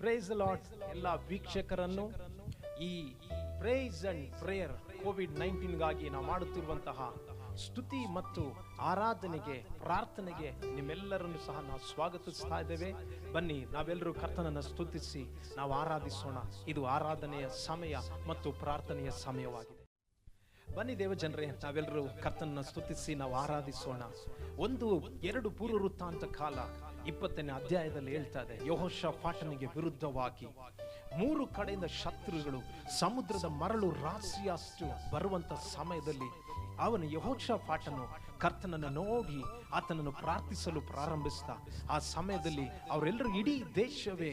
Praise the lord ಎಲ್ಲ ವೀಕ್ಷಕರನ್ನು ಈ ಪ್ರೇಸ್ ಅಂಡ್ ಪ್ರೇಯರ್ ಕೋವಿಡ್-19 ಗಾಗಿ ನಾವು ಮಾಡುತ್ತಿರುವಂತಹ ಸ್ತುತಿ ಮತ್ತು ಆರಾಧನೆಗೆ ಪ್ರಾರ್ಥನೆಗೆ ನಿಮ್ಮೆಲ್ಲರನ್ನು ಸಹ ನಾವು ಸ್ವಾಗತಿಸ್ತಾ ಇದ್ದೇವೆ. ಬನ್ನಿ, ನಾವೆಲ್ಲರೂ ಕರ್ತನನ್ನು ಸ್ತುತಿಸಿ ನಾವು ಆರಾಧಿಸೋಣ. ಇದು ಆರಾಧನೆಯ ಸಮಯ ಮತ್ತು ಪ್ರಾರ್ಥನೆಯ ಸಮಯವಾಗಿದೆ. ಬನ್ನಿ ದೇವಜನರೇ, ನಾವೆಲ್ಲರೂ ಕರ್ತನನ್ನು ಸ್ತುತಿಸಿ ನಾವು ಆರಾಧಿಸೋಣ. 1-2 ಪೂರ್ವ ವೃತ್ತಾಂತ ಕಾಲ 20ನೇ ಅಧ್ಯಾಯದಲ್ಲಿ ಹೇಳ್ತಾ ಇದೆ, ಯೆಹೋಷಾಫಾಟನಿಗೆ ವಿರುದ್ಧವಾಗಿ 3 ಕಡೆಯಿಂದ ಶತ್ರುಗಳು ಸಮುದ್ರದ ಮರಳು ರಾಶಿಯಷ್ಟು ಬರುವಂತ ಸಮಯದಲ್ಲಿ ಅವನು ಯೆಹೋಷಾಫಾಟನು ಕರ್ತನನ್ನು ನೋಡಿ ಆತನನ್ನು ಪ್ರಾರ್ಥಿಸಲು ಪ್ರಾರಂಭಿಸಿದ. ಆ ಸಮಯದಲ್ಲಿ ಅವರೆಲ್ಲರೂ ಇಡೀ ದೇಶವೇ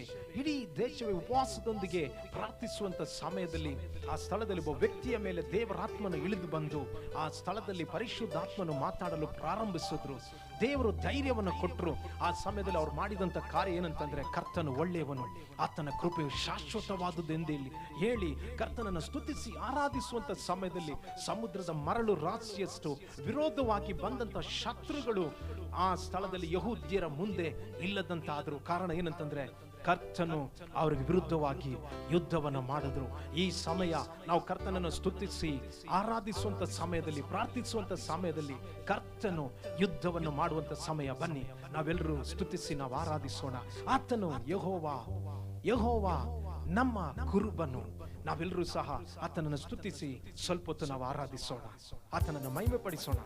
ಉಪವಾಸದೊಂದಿಗೆ ಪ್ರಾರ್ಥಿಸುವಂತ ಸಮಯದಲ್ಲಿ ಆ ಸ್ಥಳದಲ್ಲಿ ಒಬ್ಬ ವ್ಯಕ್ತಿಯ ಮೇಲೆ ದೇವರಾತ್ಮನು ಇಳಿದು ಬಂದು ಆ ಸ್ಥಳದಲ್ಲಿ ಪರಿಶುದ್ಧಾತ್ಮನು ಮಾತಾಡಲು ಪ್ರಾರಂಭಿಸಿದ್ರು. ದೇವರು ಧೈರ್ಯವನ್ನು ಕೊಟ್ಟರು. ಆ ಸಮಯದಲ್ಲಿ ಅವ್ರು ಮಾಡಿದಂತ ಕಾರ್ಯ ಏನಂತಂದ್ರೆ, ಕರ್ತನು ಒಳ್ಳೆಯವನು, ಆತನ ಕೃಪೆಯು ಶಾಶ್ವತವಾದುದೆಂದು ಹೇಳಿ ಕರ್ತನನ್ನು ಸ್ತುತಿಸಿ ಆರಾಧಿಸುವಂತ ಸಮಯದಲ್ಲಿ ಸಮುದ್ರದ ಮರಳು ರಾಶಿಯಷ್ಟು ವಿರೋಧವಾಗಿ ಬಂದಂತ ಶತ್ರುಗಳು ಆ ಸ್ಥಳದಲ್ಲಿ ಯಹೂದ್ಯರ ಮುಂದೆ ಇಲ್ಲದಂತಾದ್ರು. ಕಾರಣ ಏನಂತಂದ್ರೆ, ಕರ್ತನು ಅವರಿಗೆ ವಿರುದ್ಧವಾಗಿ ಯುದ್ಧವನ್ನು ಮಾಡಿದ್ರು. ಈ ಸಮಯ ನಾವು ಕರ್ತನನ್ನು ಸ್ತುತಿಸಿ ಆರಾಧಿಸುವಂತ ಸಮಯದಲ್ಲಿ, ಪ್ರಾರ್ಥಿಸುವಂತ ಸಮಯದಲ್ಲಿ ಕರ್ತನು ಯುದ್ಧವನ್ನು ಮಾಡುವಂತ ಸಮಯ. ಬನ್ನಿ, ನಾವೆಲ್ಲರೂ ಸ್ತುತಿಸಿ ನಾವು ಆರಾಧಿಸೋಣ. ಆತನು ಯೆಹೋವ ನಮ್ಮ ಕುರುಬನು. ನಾವೆಲ್ಲರೂ ಸಹ ಆತನನ್ನು ಸ್ತುತಿಸಿ ಸ್ವಲ್ಪ ಹೊತ್ತು ನಾವು ಆರಾಧಿಸೋಣ, ಆತನನ್ನು ಮಹಿಮೆ ಪಡಿಸೋಣ.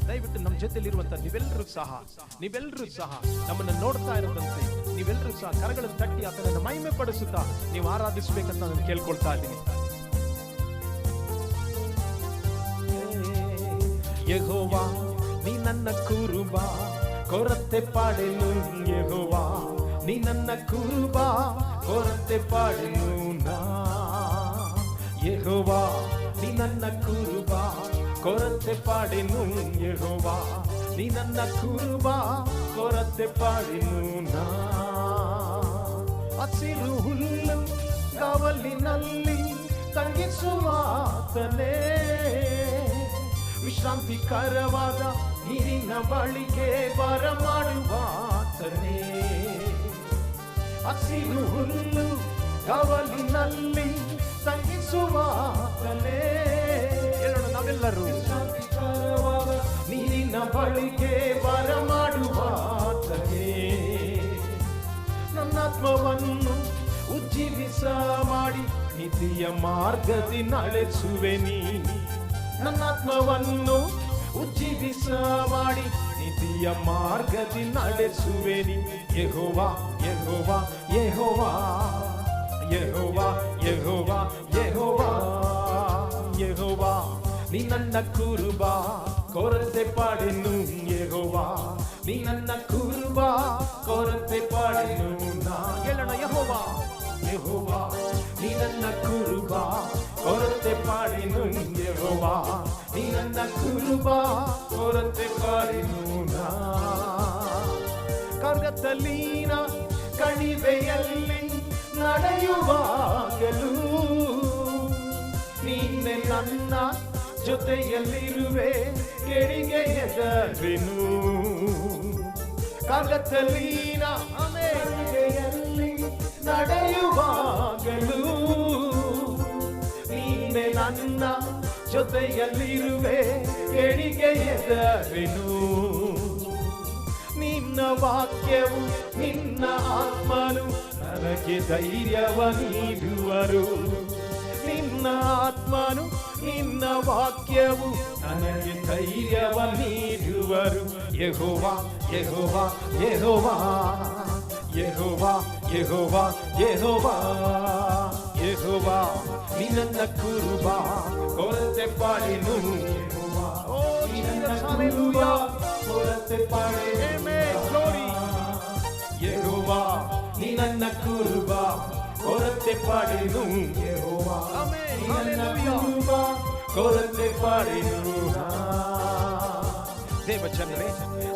ದಯವಿಟ್ಟು ನಮ್ಮ ಜೊತೆಲಿರುವಂತ ನೀವೆಲ್ಲರೂ ಸಹ ನಮ್ಮನ್ನು ನೋಡ್ತಾ ಇರೋದಂತೆ ನೀವೆಲ್ಲರೂ ಸಹ ಕರಗಳನ್ನು ತಟ್ಟಿ ಆತನನ್ನು ಮಹಿಮೆ ಪಡಿಸುತ್ತಾ ನೀವು ಆರಾಧಿಸಬೇಕಂತ ನಾನು ಕೇಳ್ಕೊಳ್ತಾ ಇದ್ದೀನಿ. ಯೆಹೋವಾ ನೀ ನನ್ನ ಕುರುಬ, ಕೊರತೆ ಪಾಡೆನು. ಯೆಹೋವಾ ನೀ ನನ್ನ ಕುರುಬ, ಕೊರತೆ ಪಾಡೆನು ನಾ. ಯೆಹೋವಾ ನೀ ನನ್ನ ಕುರುಬ, ಕೊರತೆ ಪಾಡೆನು. ಯೆಹೋವಾ ನೀ ನನ್ನ ಕುರುಬ, ಕೊರತೆ ಪಾಡೆನು ನಾ. ಹಸಿರು ಹುಲ್ಲು ಗಾವಲಿನಲ್ಲಿ ತಂಗಿಸುವಾತನೇ, ವಿಶ್ರಾಂತಿಕರವಾದ ನೀರಿನ ಬಳಿಗೆ ಬರಮಾಡುವಾತನೇ. ಹಸಿರು ಹುಲ್ಲು ಗಾವಲಿನಲ್ಲಿ ತಂಗಿಸುವಾತನೇ, ನಾವೆಲ್ಲರೂ ನೀರಿನ ಬಳಿಗೆ ಬರಮಾಡುವಾತನೇ. ನನ್ನಾತ್ಮವನ್ನು ಉಜ್ಜೀವಿಸ ಮಾಡಿ ನಿತ್ಯ ಮಾರ್ಗದಿ ನಡೆಸುವೆ ನೀ. ನನ್ನಾತ್ಮವನ್ನು ಉಜ್ಜೀವಿಸ ಮಾಡಿ ನಿತ್ಯ ಮಾರ್ಗದಿ ನಡೆಸುವೆ ನೀ. ಯೆಹೋವಾ ಯೆಹೋವಾ ಯೆಹೋವಾ ಯೆಹೋವಾ ಯೆಹೋವಾ ಯೆಹೋವಾ ಯೆಹೋವಾ ನೀ ನನ್ನ ಕುರುಬ, ಕೊರತೆ ಪಾಡೆನು. ಯೆಹೋವಾ ನೀ ನನ್ನ ಕುರುಬ, ಕೊರತೆ ಪಾಡೆನು ನಾ. ಹೇಳೋಣ, ಯೆಹೋವಾ ಯೆಹೋವಾ ನೀ ನನ್ನ ಕುರುಬ, ಕೊರತೆ ಪಾಡೆನು. ಯೆಹೋವಾ ನೀ ನನ್ನ ಕುರುಬ, ಕೊರತೆ ಪಾಡೆನು ನಾ. ಕರ್ಗತ್ತಲಿನ ಕಣಿವೆಯಲ್ಲಿ ನಡೆಯುವಾಗಲೂ ನೀನೆ ನನ್ನ ಜೊತೆಯಲ್ಲಿರುವೆ, ಕೆಡಿಗೆ ಹೆದರುವೆನು. ಕರ್ಗತ್ತಲಿನ ಕಣಿವೆಯಲ್ಲಿ ನಡೆಯುವಾಗಲೂ ನೀನೆ ನನ್ನ ಜೊತೆಯಲ್ಲಿರುವೆ, ಕೆಡಿಗೆ ಹೆದರುವೆನು. ನಿನ್ನ ವಾಕ್ಯವು ನಿನ್ನ ಆತ್ಮನು ನನಗೆ ಧೈರ್ಯವ ನೀಡುವರು. ನಿನ್ನ ಆತ್ಮನು ನಿನ್ನ ವಾಕ್ಯವು ನನಗೆ ಧೈರ್ಯವ ನೀಡುವರು. ಯೆಹೋವಾ ಯೆಹೋವಾ ಯೆಹೋವಾ ಯೆಹೋವಾ ಯೆಹೋವಾ ಯೆಹೋವಾ ಯೆಹೋವಾ ನೀ ನನ್ನ ಕುರುಬ, ಕೊರತೆ ಪಾಡೆನು. ನೀ ನನ್ನ ಕುರುಬ, ಕೊರತೆ ಪಾಡೆನು. ಯೆಹೋವಾ ನೀ ನನ್ನ ಕುರುಬ, ಕೊರತೆ ಪಾಡೆನು. ಯೆಹೋವಾ ನೀ ನನ್ನ ಕುರುಬ, ಕೊರತೆ ಪಾಡೆನು. ದೇವ ಜನರೇ,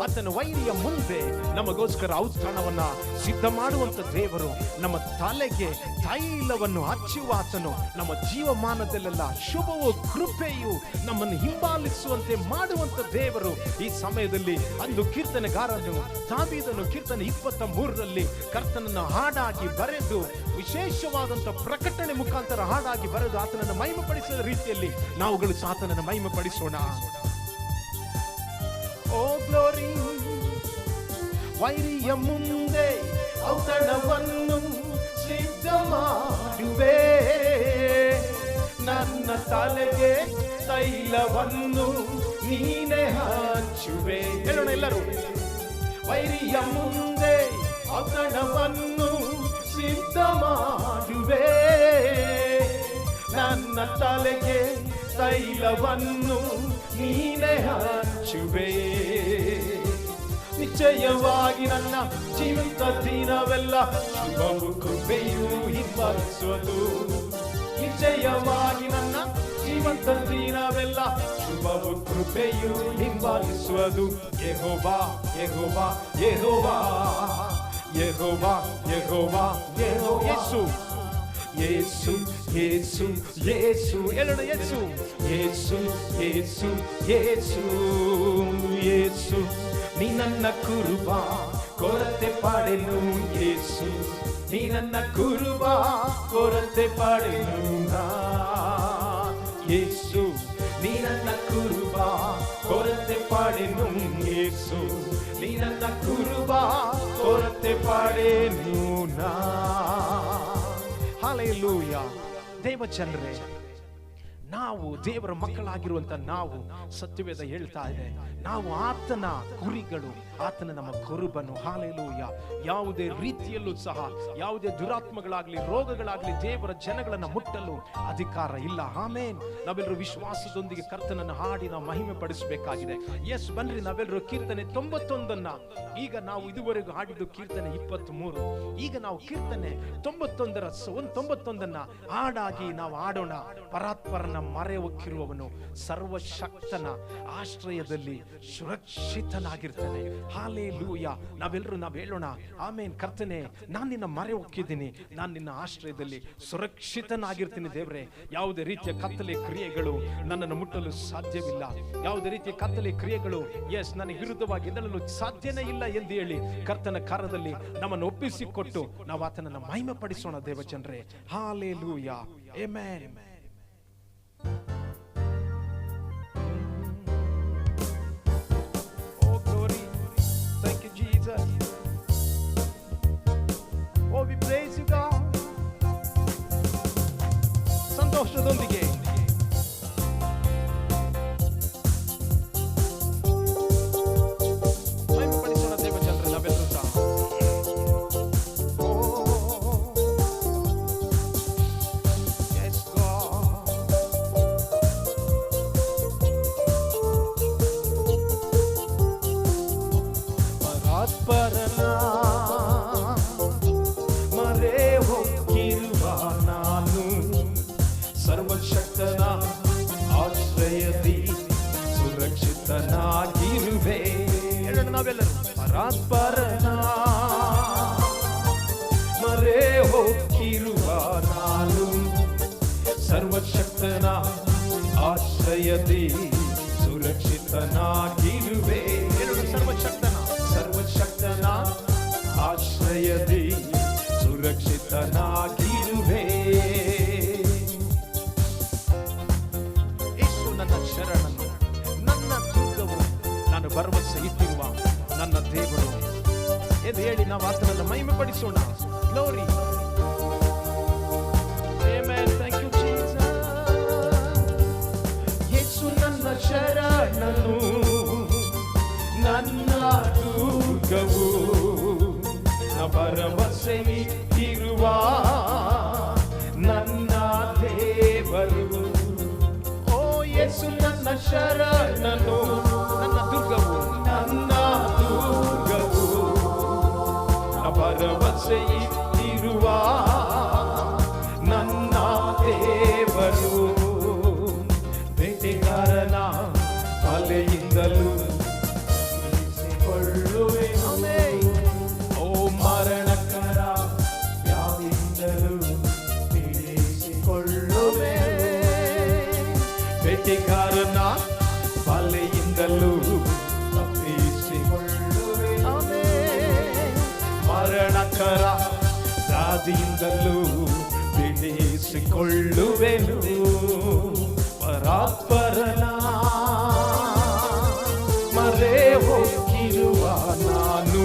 ಆತನ ವೈರಿಯ ಮುಂದೆ ನಮಗೋಸ್ಕರ ಔತಣವನ್ನ ಸಿದ್ಧ ಮಾಡುವಂತ ದೇವರು, ನಮ್ಮ ತಲೆಗೆ ತೈಲವನ್ನು ಹಚ್ಚುವ ಆತನು, ನಮ್ಮ ಜೀವಮಾನದಲ್ಲೆಲ್ಲ ಶುಭವೂ ಕೃಪೆಯು ನಮ್ಮನ್ನು ಹಿಂಬಾಲಿಸುವಂತೆ ಮಾಡುವಂತ ದೇವರು. ಈ ಸಮಯದಲ್ಲಿ ಅಂದು ಕೀರ್ತನೆಗಾರನು ದಾವೀದನು ಕೀರ್ತನೆ 23ರಲ್ಲಿ ಕರ್ತನನ್ನು ಹಾಡಾಗಿ ಬರೆದು, ವಿಶೇಷವಾದಂತ ಪ್ರಕಟಣೆ ಮುಖಾಂತರ ಹಾಡಾಗಿ ಬರೆದು ಆತನನ್ನು ಮಹಿಮೆಪಡಿಸಿದ ರೀತಿಯಲ್ಲಿ ನಾವುಗಳು ಆತನನ್ನು ಮಹಿಮೆಪಡಿಸೋಣ. ಓ ಗ್ಲೋರಿ, ವೈರಿಯ ಮುಂದೆ ಔತಣವನ್ನು ಸಿದ್ಧ ಮಾಡುವೆ, ನನ್ನ ತಲೆಗೆ ತೈಲವನ್ನು ನೀನೆ ಹಚ್ಚುವೆ. ಹೇಳೋಣ ಎಲ್ಲರೂ, ವೈರಿಯ ಮುಂದೆ ಔತಣವನ್ನು ಸಿದ್ಧ ಮಾಡುವೆ, ನನ್ನ ತಲೆಗೆ ತೈಲವನ್ನು ನೀನೆ ಹಚ್ಚುವೆ. ನಿಶ್ಚಯವಾಗಿ ನನ್ನ ಜೀವಂತ ದಿನವೆಲ್ಲ ಶುಭವು ಕೃಪೆಯು ಹಿಂಬಾಲಿಸುವುದು. ನಿಶ್ಚಯವಾಗಿ ನನ್ನ ಜೀವಂತ ದಿನವೆಲ್ಲ ಶುಭವು ಕೃಪೆಯು ಹಿಂಬಾಲಿಸುವುದು. ಯೆಹೋವಾ ಯೆಹೋವಾ ಯೆಹೋವಾ ಯೆಹೋವಾ ಯೆಹೋವಾ ಯೆಹೋವಾ. ಯೇಸು ಯೇಸು ಯೇಸು ಯೇಸು. ಹೇಳೋಣ, ಯೇಸು ಯೇಸು ಯೇಸು ಯೇಸು ಯೇಸು. ನೀ ನನ್ನ ಕುರುಬ, ಕೊರತೆ ಪಾಡೆನು ಯೇಸು, ನೀ ನನ್ನ ಕುರುಬ, ಕೊರತೆ ಪಾಡೆನು ಯೇಸು, ನೀ ನನ್ನ ಕುರುಬ, ಕೊರತೆ ಪಾಡೆನು ಯೇಸು, ನೀ ನನ್ನ ಕುರುಬ, ಕೊರತೆ ಪಾಡೆನು. ಹಲ್ಲೆಲೂಯಾ. ದೇವ ಜನರೇ, ನಾವು ದೇವರ ಮಕ್ಕಳಾಗಿರುವಂತ ನಾವು, ಸತ್ಯವೇದ ಹೇಳ್ತಾ ಇದೆ, ನಾವು ಆತನ ಕುರಿಗಳು, ಆತನ ನಮ್ಮ ಕುರುಬನು. ಹಲ್ಲೆಲೂಯಾ. ಯಾವುದೇ ರೀತಿಯಲ್ಲೂ ಸಹ ಯಾವುದೇ ದುರಾತ್ಮಗಳಾಗ್ಲಿ ರೋಗಗಳಾಗ್ಲಿ ದೇವರ ಜನಗಳನ್ನ ಮುಟ್ಟಲು ಅಧಿಕಾರ ಇಲ್ಲ. ಆಮೇನ್. ನಾವೆಲ್ಲರೂ ವಿಶ್ವಾಸದೊಂದಿಗೆ ಕರ್ತನನ್ನು ಹಾಡಿ ನಾವು ಮಹಿಮೆ ಪಡಿಸಬೇಕಾಗಿದೆ. ಎಸ್, ಬನ್ರಿ ನಾವೆಲ್ಲರೂ ಕೀರ್ತನೆ 91 ಈಗ ನಾವು ಇದುವರೆಗೂ ಹಾಡಿದ್ದು ಕೀರ್ತನೆ 23. ಈಗ ನಾವು ಕೀರ್ತನೆ 91 ಹಾಡಾಗಿ ನಾವು ಆಡೋಣ. ಪರಾತ್ಪರನ ಮರೆ ಹೊಕ್ಕಿರುವವನು ಸರ್ವಶಕ್ತನ ಆಶ್ರಯದಲ್ಲಿ ಸುರಕ್ಷಿತನಾಗಿರ್ತಾನೆ. ಹಲ್ಲೆಲೂಯಾ. ನಾವೆಲ್ಲರೂ ನಾವು ಹೇಳೋಣ, ಆಮೇನ್. ಕರ್ತನೆ, ನಾನು ನಿನ್ನ ಮರೆ ಹೊಕ್ಕಿದ್ದೀನಿ, ನಾನು ನಿನ್ನ ಆಶ್ರಯದಲ್ಲಿ ಸುರಕ್ಷಿತನಾಗಿರ್ತೀನಿ. ದೇವರೇ, ಯಾವುದೇ ರೀತಿಯ ಕತ್ತಲೆ ಕ್ರಿಯೆಗಳು ನನ್ನನ್ನು ಮುಟ್ಟಲು ಸಾಧ್ಯವಿಲ್ಲ. ಯಾವುದೇ ರೀತಿಯ ಕತ್ತಲೆ ಕ್ರಿಯೆಗಳು ನನಗೆ ವಿರುದ್ಧವಾಗಿ ಎದ್ದೇಳಲು ಸಾಧ್ಯನೇ ಇಲ್ಲ ಎಂದು ಹೇಳಿ ಕರ್ತನ ಕರದಲ್ಲಿ ನಮ್ಮನ್ನು ಒಪ್ಪಿಸಿಕೊಟ್ಟು ನಾವು ಆತನನ್ನು ಮಹಿಮೆ ಪಡಿಸೋಣ. ದೇವ ಜನರೇ, hallelujah. Amen. Oh glory, thank you Jesus. Oh, we praise you God. ಸಂತೋಷದೊಂದಿಗೆ ಮಹಿಮೆ ಪಡಿಸೋಣ ದೇವ ಜನರೇ, ನಾವೆಲ್ಲರೂ ಸಹ. ಸರ್ವಶಕ್ತನ ಆಶ್ರಯದಿ ಸುರಕ್ಷಿತನಾಗಿರುವೆ. ಹೇಳೋಣ ನಾವೆಲ್ಲರೂ, ಪರಾತ್ಪರನ ಮರೆ ಹೊಕ್ಕಿರುವ ನಾನು, ಸರ್ವಶಕ್ತನ ಆಶ್ರಯದಿ ಸುರಕ್ಷಿತನಾಗಿರುವೆ. ಹೇಳೋಣ, ಸರ್ವಶಕ್ತನ ಆಶ್ರಯದಿ ಸುರಕ್ಷಿತನಾಗಿರುವೆ. ನನ್ನ ಶರಣನು, ನನ್ನ ದುರ್ಗವು, ನಾನು ಭರವಸೆ ಇಟ್ಟಿರುವ ನನ್ನ ದೇವರು ಎಂದು ಹೇಳಿ ನಾವು ಆತನನ್ನು ಮಹಿಮೆ ಪಡಿಸೋಣ. Glory. Amen. Thank you Jesus. ಯೇಸು ನನ್ನ ಶರಣನು, ನನ್ನ ದುರ್ಗವು, ಭರವಸೆ ಇಟ್ಟಿರುವ ನನ್ನ ದೇವರು. ಯೇಸು ನನ್ನ ಶರಣನು, ನನ್ನ ದುರ್ಗವು, ನನ್ನ ದುರ್ಗವು, ಭರವಸೆ ಇಟ್ಟಿರುವ ನನ್ನ ದೇವರು. ಬೇಟೆಗಾರನ ಬಲೆಯಿಂದಲೂ ಭಯಂಕರ ವ್ಯಾಧಿಯಿಂದಲೂ ಬಿಡಿಸಿಕೊಳ್ಳುವೆನು. ಪರಾತ್ಪರನ ಮರೆ ಹೋಗಿರುವ ನಾನು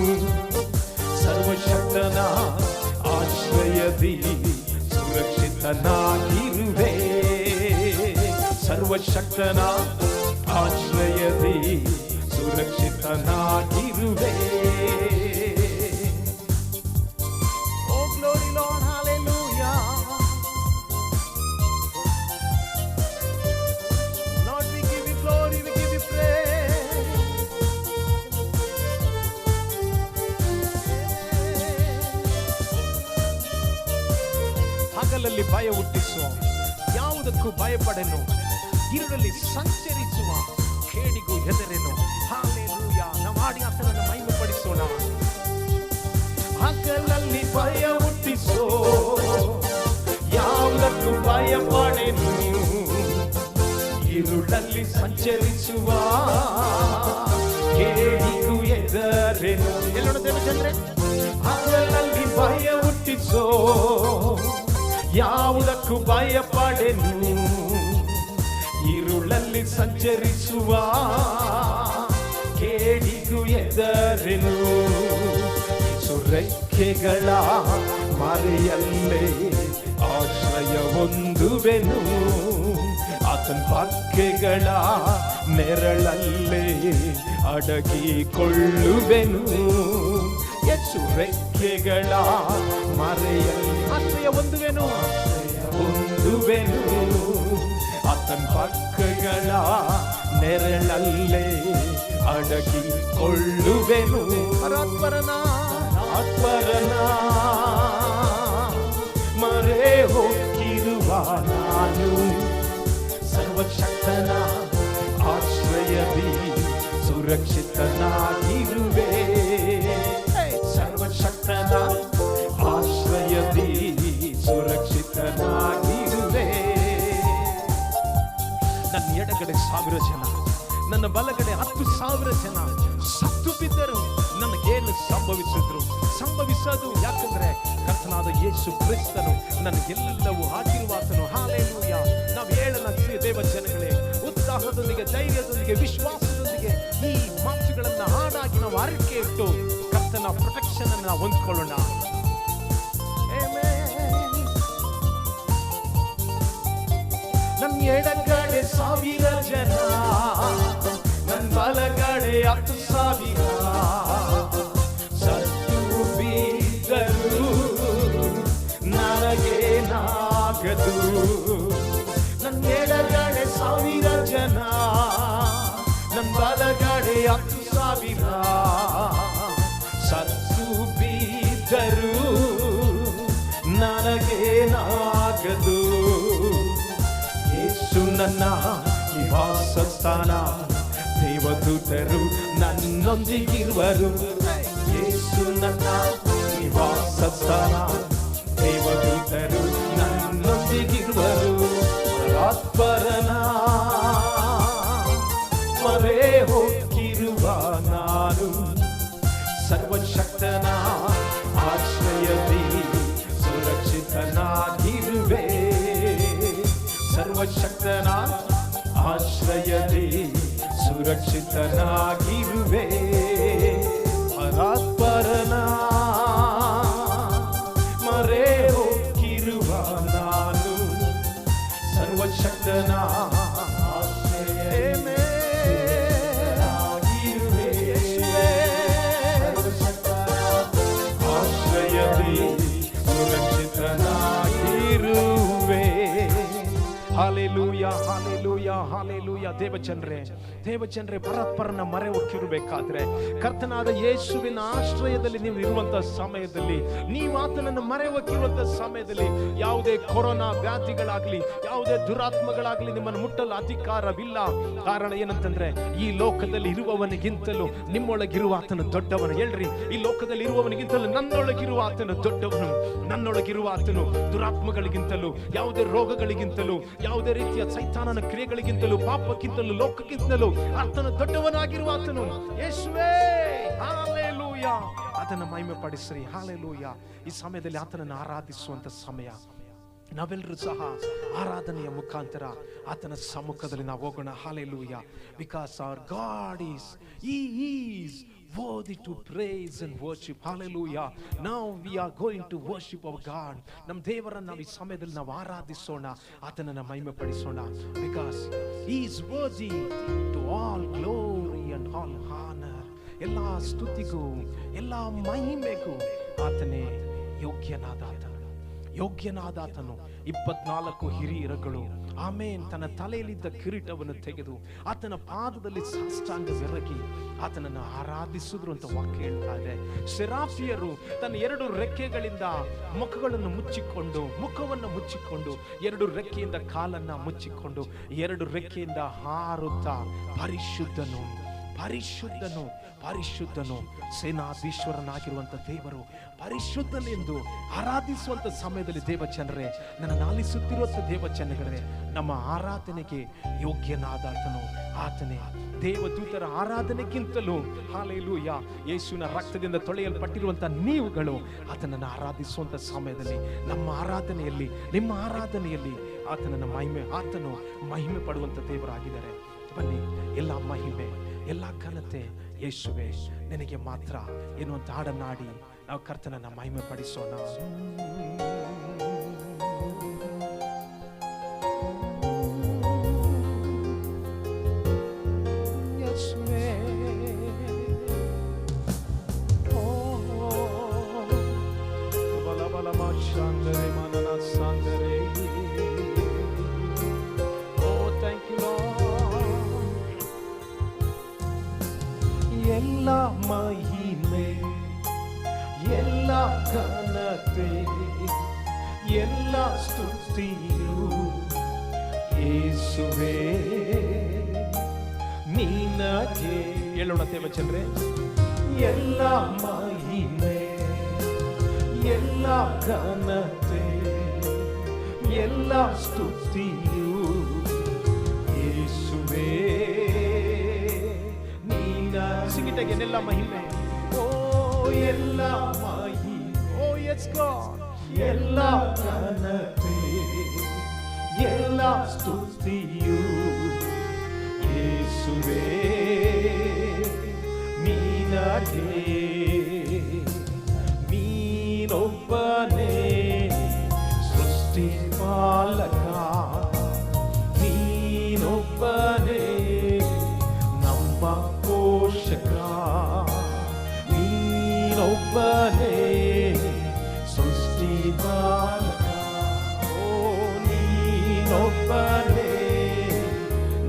ಸರ್ವಶಕ್ತನ ಆಶ್ರಯದಿ ಸುರಕ್ಷಿತನಾಗಿರುವೆ. ಸರ್ವಶಕ್ತನ ಆಶ್ರಯದಿ ಸುರಕ್ಷಿತನಾಗಿರುವೆ. Oh glory Lord, hallelujah. Lord, we give you glory, we give you praise. ಹಗಲಲ್ಲಿ ಭಯ ಹುಟ್ಟಿಸುವ ಯಾವುದಕ್ಕೂ ಭಯಪಡೆನು, ಇರುಳಲ್ಲಿ ಸಂಚರಿಸುವ ಕೇಡಿಗೂ ಹೆದರೆನು. ಹಾಲೆಲೂಯಾ. ನಾವು ಹಾಡಿ ಆತನನ್ನು ಮಹಿಮೆಪಡಿಸೋಣ. ಹಗಲಲ್ಲಿ ಭಯ ಹುಟ್ಟಿಸೋ ಯಾವುದಕ್ಕೂ ಭಯಪಡೆನು, ಇರುಳಲ್ಲಿ ಸಂಚರಿಸುವ ಕೇಡಿಗೂ ಹೆದರೆನು. ಎಲ್ಲೋಣ ದೇವಜನರೇ, ಹಗಲಲ್ಲಿ ಭಯ ಹುಟ್ಟಿಸೋ ಯಾವುದಕ್ಕೂ ಭಯಪಡೆನು, ಇರುಳಲ್ಲಿ ಸಂಚರಿಸುವ ಕೇಡಿಗೂ ಹೆದರೆನು. ರೆಕ್ಕೆಗಳ ಮರೆಯಲ್ಲೇ ಆಶ್ರಯ ಹೊಂದುವೆನು, ಆತನ ವಾಕ್ಯಗಳ ನೆರಳಲ್ಲೇ ಅಡಗಿಕೊಳ್ಳುವೆನು. ಯೇಸು ರೆಕ್ಕೆಗಳ ಮರೆಯಲ್ಲಿ ಆಶ್ರಯ ಹೊಂದುವೆನು, ಆತನ ವಾಕ್ಯಗಳ ನೆರಳಲ್ಲೇ ಅಡಗಿಕೊಳ್ಳುವೆನು. ಆತ್ಮರನ ಮರೆ ಹೋಗಿರುವ ನಾನು ಸರ್ವಶಕ್ತನ ಆಶ್ರಯದಿ ಸುರಕ್ಷಿತನಾಗಿರುವೆ. ಸರ್ವಶಕ್ತನ ಆಶ್ರಯದಿ ಸುರಕ್ಷಿತನಾಗಿರುವೆ. ನನ್ನ ಎಡಗಡೆ 1000 ಜನ, ನನ್ನ ಬಲಗಡೆ 10,000 ಜನ ಸತ್ತು ಬಿದ್ದರು, ನನಗೇನು ಸಂಭವಿಸದು. ಯಾಕಂದ್ರೆ ಕರ್ತನಾದ ಯೇಸು ಕ್ರಿಸ್ತನು ನನಗೆಲ್ಲವೂ ಆಗಿರುವಾತನು. ಹಾಲೆಲೂಯಾ. ನಾವು ಹೇಳೋಣ ದೇವ ಜನಗಳೇ, ಉತ್ಸಾಹದೊಂದಿಗೆ, ಧೈರ್ಯದೊಂದಿಗೆ, ವಿಶ್ವಾಸದೊಂದಿಗೆ ಈ ಮಾತುಗಳನ್ನ ಹಾಡಾಗಿ ನಾವು ಅರಿಕೆ ಇಟ್ಟು ಕರ್ತನ ಪ್ರೊಟೆಕ್ಷನ್ ಅನ್ನು ನಾವು ಹೊಂದ್ಕೊಳ್ಳೋಣ. ನನ್ನ ಎಡಗಡೆ 1000 ಜನ, ನನ್ನ ಬಲಗಡೆ 10,000 ಸತ್ತು ಬಿದ್ದರು, ನನಗೇನಾಗದು. ನನ್ನ ಎಡಗಡೆ 1000 ಜನ, ನನ್ನ ಬಲಗಡೆ 10,000 ಸತ್ತು ಬಿದ್ದರು, ನನಗೇನಾಗದು. ಯೇಸು ನನ್ನ ನಿವಾಸ ಸ್ಥಾನ, ದೇವದೂತರು ನನ್ನೊಂದಿಗಿರುವರು. ಯೇಸು ನನ್ನ ನಿವಾಸ ಸ್ಥಾನ, ದೇವದೂತರು ನನ್ನೊಂದಿಗಿರುವರು. ಪರಾತ್ಪರನ ಮರೆ ಹೋಗಿರುವ ನಾನು ಸರ್ವಶಕ್ತನ ಆಶ್ರಯದಿ ಸುರಕ್ಷಿತನಾಗಿರುವೆ. ಸರ್ವಶಕ್ತನ ಆಶ್ರಯದಿ ಸುರಕ್ಷಿತನಾಗಿರುವೆ. ಪರಾತ್ಪರನ ಮರೆ ಹೋಗಿರುವ ನಾನು ಸರ್ವಶಕ್ತನ ಆಶ್ರಯದಿ ಸುರಕ್ಷಿತನಾಗಿರುವೆ. Hallelujah, hallelujah, hallelujah. ದೇವಜನರೇ, ಪರಾತ್ಪರನ ಮರೆ ಹೊಕ್ಕಿರಬೇಕಾದ್ರೆ, ಕರ್ತನಾದ ಯೇಸುವಿನ ಆಶ್ರಯದಲ್ಲಿ ನೀವು ಇರುವಂತಹ ಸಮಯದಲ್ಲಿ, ನೀವು ಆತನನ್ನು ಮರೆ ಹೊಕ್ಕಿರುವಂತಹ ಸಮಯದಲ್ಲಿ ಯಾವುದೇ ಕೊರೋನಾ ವ್ಯಾಧಿಗಳಾಗ್ಲಿ, ಯಾವುದೇ ದುರಾತ್ಮಗಳಾಗ್ಲಿ ನಿಮ್ಮನ್ನು ಮುಟ್ಟಲು ಅಧಿಕಾರವಿಲ್ಲ. ಕಾರಣ ಏನಂತಂದ್ರೆ, ಈ ಲೋಕದಲ್ಲಿ ಇರುವವನಿಗಿಂತಲೂ ನಿಮ್ಮೊಳಗಿರುವ ಆತನು ದೊಡ್ಡವನು. ಹೇಳ್ರಿ, ಈ ಲೋಕದಲ್ಲಿ ಇರುವವನಿಗಿಂತಲೂ ನನ್ನೊಳಗಿರುವ ಆತನು ದೊಡ್ಡವನು. ನನ್ನೊಳಗಿರುವ ಆತನು ದುರಾತ್ಮಗಳಿಗಿಂತಲೂ, ಯಾವುದೇ ರೋಗಗಳಿಗಿಂತಲೂ, ಯಾವುದೇ ರೀತಿಯ ಸೈತಾನನ ಕ್ರಿಯೆಗಳಿಗಿಂತಲೂ, ಪಾಪಕ್ಕಿಂತಲೂ, ಲೋಕಕ್ಕಿಂತಲೂ ಆತನು ದೊಡ್ಡವನಾಗಿರುವ ಆತನು ಯೇಸುವೇ. ಹಲ್ಲೆಲೂಯಾ. ಆತನ ಮಹಿಮೆ ಪಡಿಸ್ರಿ. ಹಾಲೆಲೂಯ. ಈ ಸಮಯದಲ್ಲಿ ಆತನನ್ನು ಆರಾಧಿಸುವಂತ ಸಮಯ. ನಾವೆಲ್ಲರೂ ಸಹ ಆರಾಧನೆಯ ಮುಖಾಂತರ ಆತನ ಸಮ್ಮುಖದಲ್ಲಿ ನಾವು ಹೋಗೋಣ. Hallelujah. Because our God he is worthy to praise and worship. Hallelujah. Now we are going to worship our God. ನಮ್ಮ ದೇವರನ್ನು ನಾವು ಈ ಸಮಯದಲ್ಲಿ ನಾವು ಆರಾಧಿಸೋಣ, ಆತನನ್ನು ಮಹಿಮೆ ಪಡಿಸೋಣ. Because he is worthy to all glory and all honor. ಎಲ್ಲ ಸ್ತುತಿಗೂ ಎಲ್ಲ ಮಹಿಮೆಗೂ ಆತನೇ ಯೋಗ್ಯನಾದಾತನು. 24 ಹಿರಿಯರುಗಳು ಆಮೇನ್ ತನ್ನ ತಲೆಯಲ್ಲಿದ್ದ ಕಿರೀಟವನ್ನು ತೆಗೆದು ಆತನ ಪಾದದಲ್ಲಿ ಸಾಷ್ಟಾಂಗವೆರಗಿ ಆತನನ್ನು ಆರಾಧಿಸಿದ್ರು ಅಂತ ವಾಕ್ಯ ಹೇಳ್ತಾ ಇದೆ. ಸೆರಾಫಿಯರು ತನ್ನ 2 ರೆಕ್ಕೆಗಳಿಂದ ಮುಖವನ್ನು ಮುಚ್ಚಿಕೊಂಡು 2 ರೆಕ್ಕೆಯಿಂದ ಕಾಲನ್ನ ಮುಚ್ಚಿಕೊಂಡು 2 ರೆಕ್ಕೆಯಿಂದ ಹಾರುತ್ತಾ ಪರಿಶುದ್ಧನು ಪರಿಶುದ್ಧನು ಪರಿಶುದ್ಧನು ಸೇನಾಧೀಶ್ವರನಾಗಿರುವಂತ ದೇವರು ಪರಿಶುದ್ಧನೆಂದು ಆರಾಧಿಸುವಂತ ಸಮಯದಲ್ಲಿ ದೇವಚನರೇ, ನನ್ನ ಆಲಿಸುತ್ತಿರುವಂತ ದೇವಚನಗಳೇ, ನಮ್ಮ ಆರಾಧನೆಗೆ ಯೋಗ್ಯನಾದಾತನು ಆತನೇ. ದೇವದೂತರ ಆರಾಧನೆಗಿಂತಲೂ ಹಾಲೆಲೂಯ ಯೇಸುವಿನ ರಕ್ತದಿಂದ ತೊಳೆಯಲ್ಪಟ್ಟಿರುವಂತ ನೀವುಗಳು ಆತನನ್ನು ಆರಾಧಿಸುವಂತ ಸಮಯದಲ್ಲಿ ನಮ್ಮ ಆರಾಧನೆಯಲ್ಲಿ, ನಿಮ್ಮ ಆರಾಧನೆಯಲ್ಲಿ ಆತನು ಮಹಿಮೆ ಪಡುವಂತ ದೇವರಾಗಿದ್ದಾರೆ. ಬನ್ನಿ, ಎಲ್ಲ ಮಹಿಮೆ ಎಲ್ಲ ಘನತೆ ಯೇಸುವೆ ನಿನಗೆ ಮಾತ್ರ ಎನ್ನುವಂತ ಹಾಡನ್ನಾಡಿ ನಾವು ಕರ್ತನನ್ನ ಮಹಿಮೆ ಪಡಿಸೋಣ. ಎಲ್ಲ ಮಹಿಮೆ ಎಲ್ಲ ಘನತೆ ಎಲ್ಲ ಸ್ತುತಿಯು ಯೇಸುವೇ ನಿನಗೆ. ಹೇಳೋಣ ದೇವಚಂದ್ರೆ, ಎಲ್ಲ ಮಹಿಮೆ ಎಲ್ಲ ಘನತೆ ಎಲ್ಲ ಸ್ತುತಿಯು ಯೇಸುವೇ. Sing it again. ಎಲ್ಲ ಮಹಿಮೆ, ಎಲ್ಲ ಮಹಿಮೆ, yes God, ಎಲ್ಲ ಘನತೆ ಎಲ್ಲ ಸ್ತುತಿಯು ಯೇಸುವೇ ನಿನಗೆ. ನೀನೊಬ್ಬನೇ ಸೃಷ್ಟಿ ಪಾಲಕ, ನೀನೊಬ್ಬನೇ ನಮ್ಮ ಪೋಷಕ, ನೀನೊಬ್ಬನೇ ಸೃಷ್ಟಿ ಪಾಲಕ, ನೀನೊಬ್ಬನೇ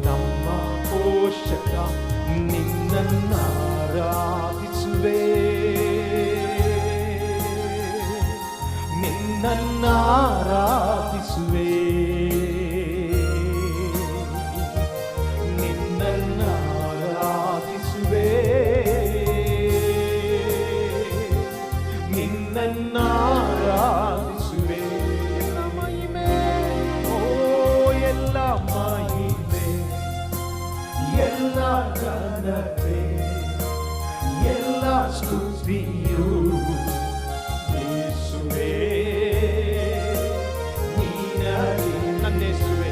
ನಮ್ಮ ಪೋಷಕ. ನಿನ್ನನ್ನು ಆರಾಧಿಸುವೆ, ನಿನ್ನನ್ನು ಆರಾಧಿಸುವೆ, ನಿನ್ನನ್ನು ಆರಾಧಿಸುವೆ, ನಿನ್ನನ್ನು ಆರಾಧಿಸುವೆ. ಎಲ್ಲ ಮಹಿಮೆ, ಎಲ್ಲ ಮಹಿಮೆ ಎಲ್ಲ ಘನತೆ ಎಲ್ಲ ಸ್ತುತಿಯು ಯೇಸುವೇ ನಿನಗೆ. ನನ್ನೇಸುವೆ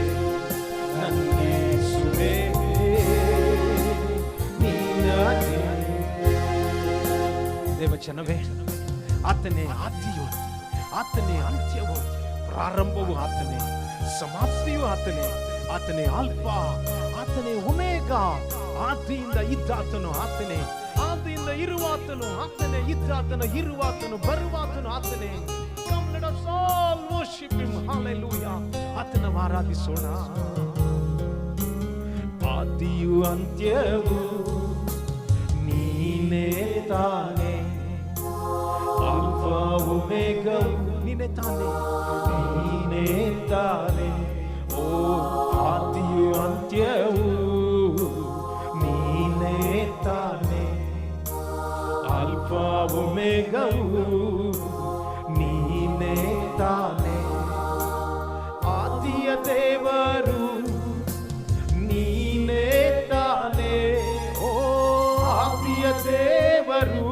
ನನ್ನೇಸುವೆ ನಿನಗೆ. ದೇವಚನವೇ, ಆತನೇ ಆದಿಯು, ಆತನೇ ಅಂತ್ಯವು, ಪ್ರಾರಂಭವು ಆತನೇ, ಸಮಾಪ್ತಿಯು ಆತನೇ. ಆತನೇ ಆಲ್ಫಾ, ಆತನೇ ಒಮೇಗಾ. ಆದಿಯಿಂದ ಇದ್ದಾತನು ಆತನೇ, ಆದಿಯಿಂದ ಇರುವಾತನು ಆತನೇ, ಇದ್ದಾತನು ಇರುವಾತನು ಬರುವಾತನು ಆತನೇ. Come let us all worship him. Hallelujah. ಆತನ ಆರಾಧಿಸೋಣ. ಆದಿಯು ಅಂತ್ಯವು ನೀನೇ ತಾನೇ, ಆಲ್ಫಾ ಒಮೇಗವು ನೀನೇ ತಾನೇ, ನೀನೇ ತಾನೇ. ಓ ಆದಿಯು ಅಂತ್ಯವು ನೀನೇ ತಾನೇ, ಆಲ್ಫಾ ಒಮೇಗವು ನೀನೇ ತಾನೇ. ಆದಿಯ ದೇವರು ನೀನೇ ತಾನೇ, ಓ ಆದಿಯ ದೇವರು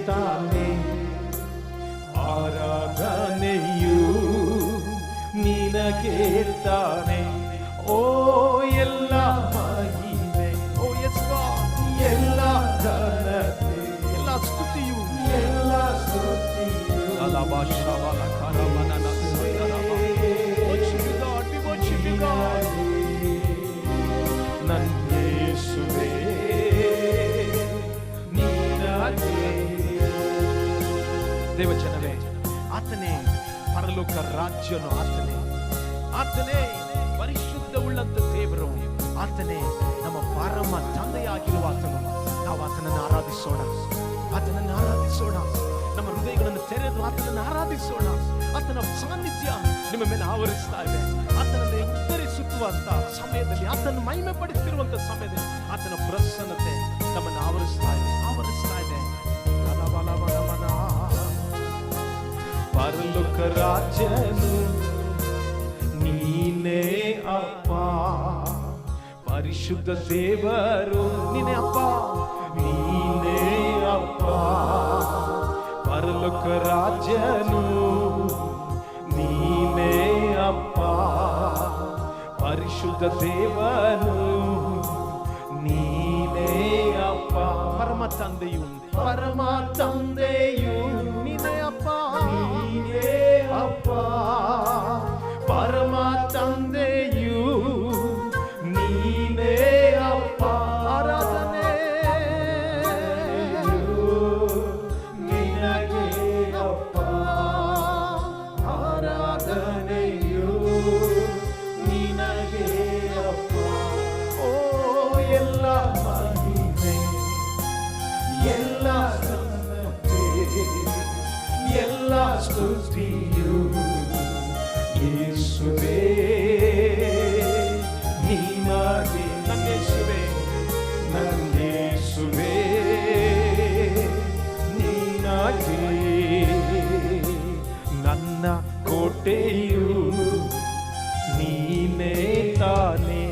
ತಾನೇ ಆರಾಧನೆಯು ನಿನಗೆ ತಾನೇ. ಓ ಎಲ್ಲ ಮಹಿಮೆ, ಓ ಎಸ್ ಗಾಡ್, ಎಲ್ಲ ಘನತೆ, ಎಲ್ಲ ಸ್ತುತಿಯು, ಎಲ್ಲ ಸ್ತುತಿಯು. ಅಲಬಾಶವಲ ಕರಮನನ ಸಂದರಮ. worship you God, we worship you God. ನನ್ನ ಯೇಸುವೇ ನೀನಾಗೆ. ದೇವಜನವೇ, ಆತನೇ ಪರಲೋಕ ರಾಜ್ಯನು, ಆತನೇ ಪರಿಶುದ್ಧ ಉಳ್ಳಂತ ದೇವರು, ಆತನೇ ನಮ್ಮ ಪರಮ ತಂದೆಯಾಗಿರುವ ಆತನು. ನಾವು ಆತನನ್ನು ಆರಾಧಿಸೋಣ, ನಮ್ಮ ಹೃದಯಗಳನ್ನು ತೆರೆದು ಆತನನ್ನು ಆರಾಧಿಸೋಣ. ಆತನ ಸಾನ್ನಿಧ್ಯ ನಿಮ್ಮ ಮೇಲೆ ಆವರಿಸ್ತಾ ಇದೆ. ಆತನನ್ನು ಉತ್ತರಿಸುವಂತ ಸಮಯದಲ್ಲಿ, ಆತನ ಮಹಿಮೆ ಪಡಿಸುತ್ತಿರುವಂತ ಸಮಯದಲ್ಲಿ ಆತನ ಪ್ರಸನ್ನತೆ ನಮ್ಮನ್ನು ಆವರಿಸ್ತಾ ಇದೆ. ಪರಲೋಕ ರಾಜ್ಯನು ನೀನೇ ಅಪ್ಪ, ಪರಿಶುದ್ಧ ದೇವರು ನೀನೇ ಅಪ್ಪ, ನೀನೇ ಅಪ್ಪ. ಪರಲೋಕ ರಾಜ್ಯನು ನೀನೇ ಅಪ್ಪ, ಪರಿಶುದ್ಧ ದೇವರು ನೀನೇ ಅಪ್ಪ. ಪರಮ ತಂದೆಯು ನೀನೇ ಅಪ್ಪ, ನೀನೇ ಅಪ್ಪ. ಪರಮ ತಂದೆಯು ನೀನೇ ಅಪ್ಪ. ಆರಾಧನೆ ನಿನಗೆ ಅಪ್ಪ, ಆರಾಧನೆಯು ನಿನಗೆ ಅಪ್ಪ. ಓ ಎಲ್ಲ ಮಹಿಮೆ, ಎಲ್ಲ ಘನತೆ, ಎಲ್ಲ ಸ್ತುತಿಯು ಯೇಸುವೇ ನೀನಾಗೆ. ನನ್ನ ಯೇಸುವೇ ನೀನಾಗೆ. ನನ್ನ ಕೋಟೆಯು ನೀನೇ ತಾನೇ,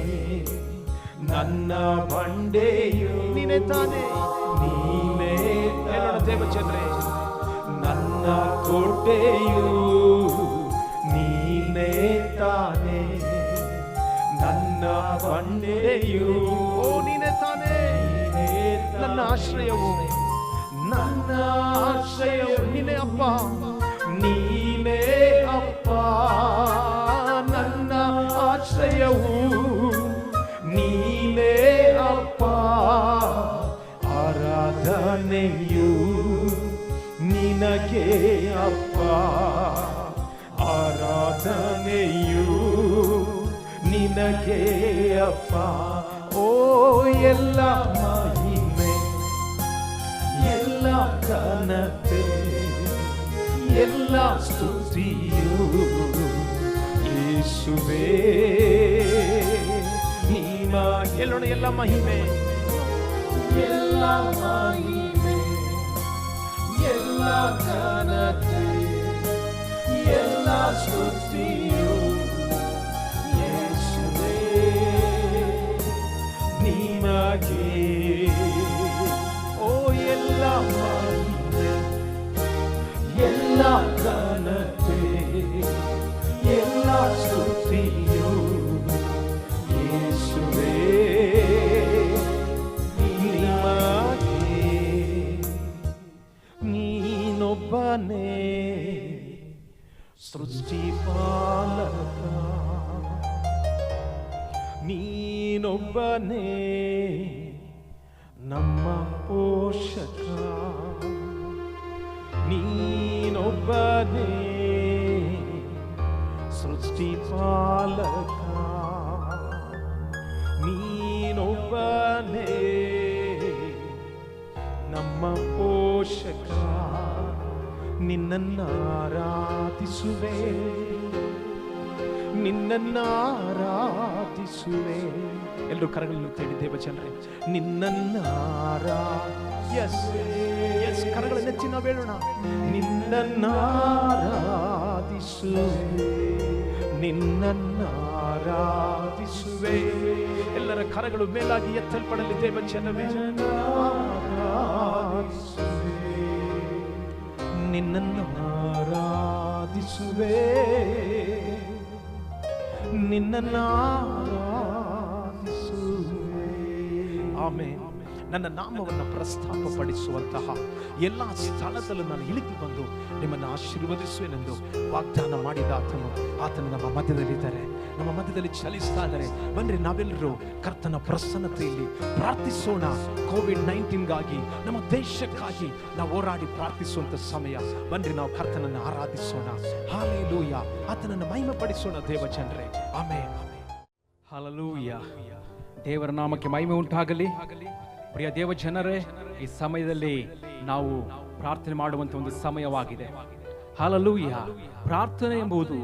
ನನ್ನ ಬಂಡೆಯು ನೀನೇ ತಾನೇ, ನೀನೇ ದೇವಚಂದ್ರೆ. ನನ್ನ ಕೋಟೆಯು ನೀನೇ ತಾನೇ, ನನ್ನ ಬಂಡೆಯು ಓ ನೀನೇ ತಾನೇ. ನನ್ನ ಆಶ್ರಯವು ನೀನೇ ಅಪ್ಪ, ನೀನೇ ಅಪ್ಪ. ನನ್ನ ಆಶ್ರಯವು ನೀನೇ ಅಪ್ಪ. ಆರಾಧನೆಯು ನಿನಗೆ ಅಪ್ಪ, ಆರಾಧನೆಯು ನಿನಗೆ ಅಪ್ಪ. ಓ ಎಲ್ಲ ಮಹಿಮೆ, ಎಲ್ಲ ಘನತೆ, ಎಲ್ಲ ಸ್ತುತಿಯು ಯೇಸುವೇ ನೀನಾಗೆ. ಎಲ್ಲೋಣ, ಎಲ್ಲ ಮಹಿಮೆ, ಎಲ್ಲ ಮಹಿಮೆ, ಎಲ್ಲ ಘನತೆ, ಎಲ್ಲ ಸ್ತುತಿಯು ಯೇಸುವೇ ನೀನಾಗೆ. ಓ ಎಲ್ಲ ಮಹಿಮೆ, ಎಲ್ಲ ಘನತೆ, ಎಲ್ಲ ಸ್ತುತಿಯು ಯೇಸುವೇ ನೀನಾಗೆ. ನೀನೊಬ್ಬನೇ ಸೃಷ್ಟಿಪಾಲಕ, ನೀನೊಬ್ಬನೇ ನಮ್ಮ ಪೋಷಕ, ನೀನೊಬ್ಬನೇ ಸೃಷ್ಟಿಪಾಲಕ, ನೀನೊಬ್ಬನೇ ನಮ್ಮ ಪೋಷಕ. ನಿನ್ನನ್ನು ಆರಾಧಿಸುವೆ, ನಿನ್ನನ್ನು ಆರಾಧಿಸುವೆ. ಎಲ್ಲರೂ ಕರಗಳನ್ನು ತೇಡಿ ದೇವಜನರೇ, ನಿನ್ನನ್ನು ಎಸ್ ಕರಗಳ ನೆಚ್ಚಿನ ಬೇಡೋಣ. ನಿನ್ನನ್ನು ಆರಾಧಿಸುವೆ, ನಿನ್ನನ್ನು ಆರಾಧಿಸುವೆ. ಎಲ್ಲರ ಕರಗಳು ಮೇಲಾಗಿ ಎತ್ತಲ್ಪಡಲಿ ದೇವಜನವೇ. ನಿನ್ನನ್ನು ಆರಾಧಿಸುವೆ, ನಿನ್ನನ್ನು ಆರಾಧಿಸುವೆ. ಆಮೆನ್. ನನ್ನ ನಾಮವನ್ನು ಪ್ರಸ್ತಾಪಪಡಿಸುವಂತಹ ಎಲ್ಲ ಸ್ಥಳದಲ್ಲೂ ನಾನು ಇಳಿದು ಬಂದು ನಿಮ್ಮನ್ನು ಆಶೀರ್ವದಿಸುವೆನೆಂದು ವಾಗ್ದಾನ ಮಾಡಿದ ಆತನು ನಮ್ಮ ಮಧ್ಯದಲ್ಲಿದ್ದಾರೆ, ನಮ್ಮ ಮಧ್ಯದಲ್ಲಿ ಚಲಿಸ್ತಾ ಇದ್ದಾರೆ. ಬನ್ರಿ ನಾವೆಲ್ಲರೂ ಕರ್ತನ ಪ್ರಸನ್ನತೆಯಲ್ಲಿ ಪ್ರಾರ್ಥಿಸೋಣ. ಕೋವಿಡ್-19ಗಾಗಿ, ನಮ್ಮ ದೇಶಕ್ಕಾಗಿ ನಾವು ಹೋರಾಡಿ ಪ್ರಾರ್ಥಿಸುವಂತ ಸಮಯ. ಬನ್ರಿ ನಾವು ಕರ್ತನನ್ನು ಆರಾಧಿಸೋಣ. ಹಲ್ಲೆಲೂಯಾ. ಆತನನ್ನು ಮಹಿಮೆ ಪಡಿಸೋಣ ದೇವ ಜನರೇ. ಆಮೆನ್. ಹಲ್ಲೆಲೂಯಾ. ದೇವರ ನಾಮಕ್ಕೆ ಮಹಿಮೆ ಉಂಟಾಗಲಿ. ಪ್ರಿಯ ದೇವ ಜನರೇ, ಈ ಸಮಯದಲ್ಲಿ ನಾವು ಪ್ರಾರ್ಥನೆ ಮಾಡುವಂತ ಒಂದು ಸಮಯವಾಗಿದೆ. ಹಲ್ಲೆಲೂಯಾ. ಪ್ರಾರ್ಥನೆ ಎಂಬುದು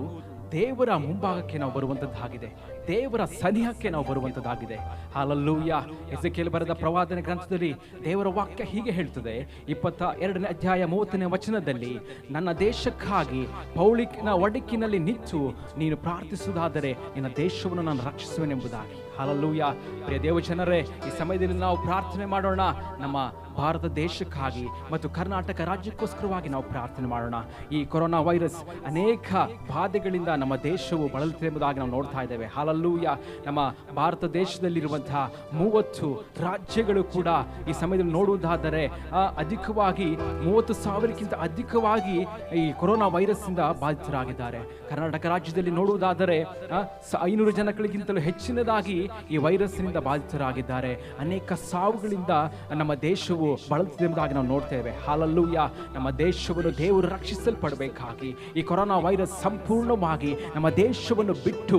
ದೇವರ ಮುಂಭಾಗಕ್ಕೆ ನಾವು ಬರುವಂತದ್ದಾಗಿದೆ, ದೇವರ ಸನಿಹಕ್ಕೆ ನಾವು ಬರುವಂತದ್ದಾಗಿದೆ. ಹಲ್ಲೆಲೂಯಾ. ಎಸೆಕಿಯೇಲ ಬರೆದ ಪ್ರವಾದನೆ ಗ್ರಂಥದಲ್ಲಿ ದೇವರ ವಾಕ್ಯ ಹೀಗೆ ಹೇಳ್ತದೆ, 22ನೇ ಅಧ್ಯಾಯ 30ನೇ ವಚನದಲ್ಲಿ, ನನ್ನ ದೇಶಕ್ಕಾಗಿ ಪೌಳಿನ ಒಡಕಿನಲ್ಲಿ ನಿಂತು ನೀನು ಪ್ರಾರ್ಥಿಸುವುದಾದರೆ ನಿನ್ನ ದೇಶವನ್ನು ನಾನು ರಕ್ಷಿಸುವೆನೆಂಬುದಾಗಿ. ಹಲ್ಲೆಲೂಯಾ. ಪ್ರಿಯ ದೇವ ಜನರೇ, ಈ ಸಮಯದಲ್ಲಿ ನಾವು ಪ್ರಾರ್ಥನೆ ಮಾಡೋಣ. ನಮ್ಮ ಭಾರತ ದೇಶಕ್ಕಾಗಿ ಮತ್ತು ಕರ್ನಾಟಕ ರಾಜ್ಯಕ್ಕೋಸ್ಕರವಾಗಿ ನಾವು ಪ್ರಾರ್ಥನೆ ಮಾಡೋಣ. ಈ ಕೊರೋನಾ ವೈರಸ್ ಅನೇಕ ಬಾಧೆಗಳಿಂದ ನಮ್ಮ ದೇಶವು ಬಳಲುತ್ತಿದೆ ಎಂಬುದಾಗಿ ನಾವು ನೋಡ್ತಾ ಇದ್ದೇವೆ. ಹಲ್ಲೆಲೂಯಾ. ನಮ್ಮ ಭಾರತ ದೇಶದಲ್ಲಿರುವಂತಹ 30 ರಾಜ್ಯಗಳು ಕೂಡ ಈ ಸಮಯದಲ್ಲಿ ನೋಡುವುದಾದರೆ ಅಧಿಕವಾಗಿ 30,000ಕ್ಕಿಂತ ಅಧಿಕವಾಗಿ ಈ ಕೊರೋನಾ ವೈರಸ್ ಇಂದ ಬಾಧಿತರಾಗಿದ್ದಾರೆ. ಕರ್ನಾಟಕ ರಾಜ್ಯದಲ್ಲಿ ನೋಡುವುದಾದರೆ 500 ಜನಗಳಿಗಿಂತಲೂ ಹೆಚ್ಚಿನದಾಗಿ ಈ ವೈರಸ್ನಿಂದ ಬಾಧಿತರಾಗಿದ್ದಾರೆ. ಅನೇಕ ಸಾವುಗಳಿಂದ ನಮ್ಮ ದೇಶವು ಬಳಲುತ್ತಿದೆ ಎಂಬುದಾಗಿ ನಾವು ನೋಡ್ತೇವೆ. ಹಲ್ಲೆಲೂಯಾ. ನಮ್ಮ ದೇಶವನ್ನು ದೇವರು ರಕ್ಷಿಸಲ್ಪಡಬೇಕಾಗಿ ಈ ಕೊರೋನಾ ವೈರಸ್ ಸಂಪೂರ್ಣವಾಗಿ ನಮ್ಮ ದೇಶವನ್ನು ಬಿಟ್ಟು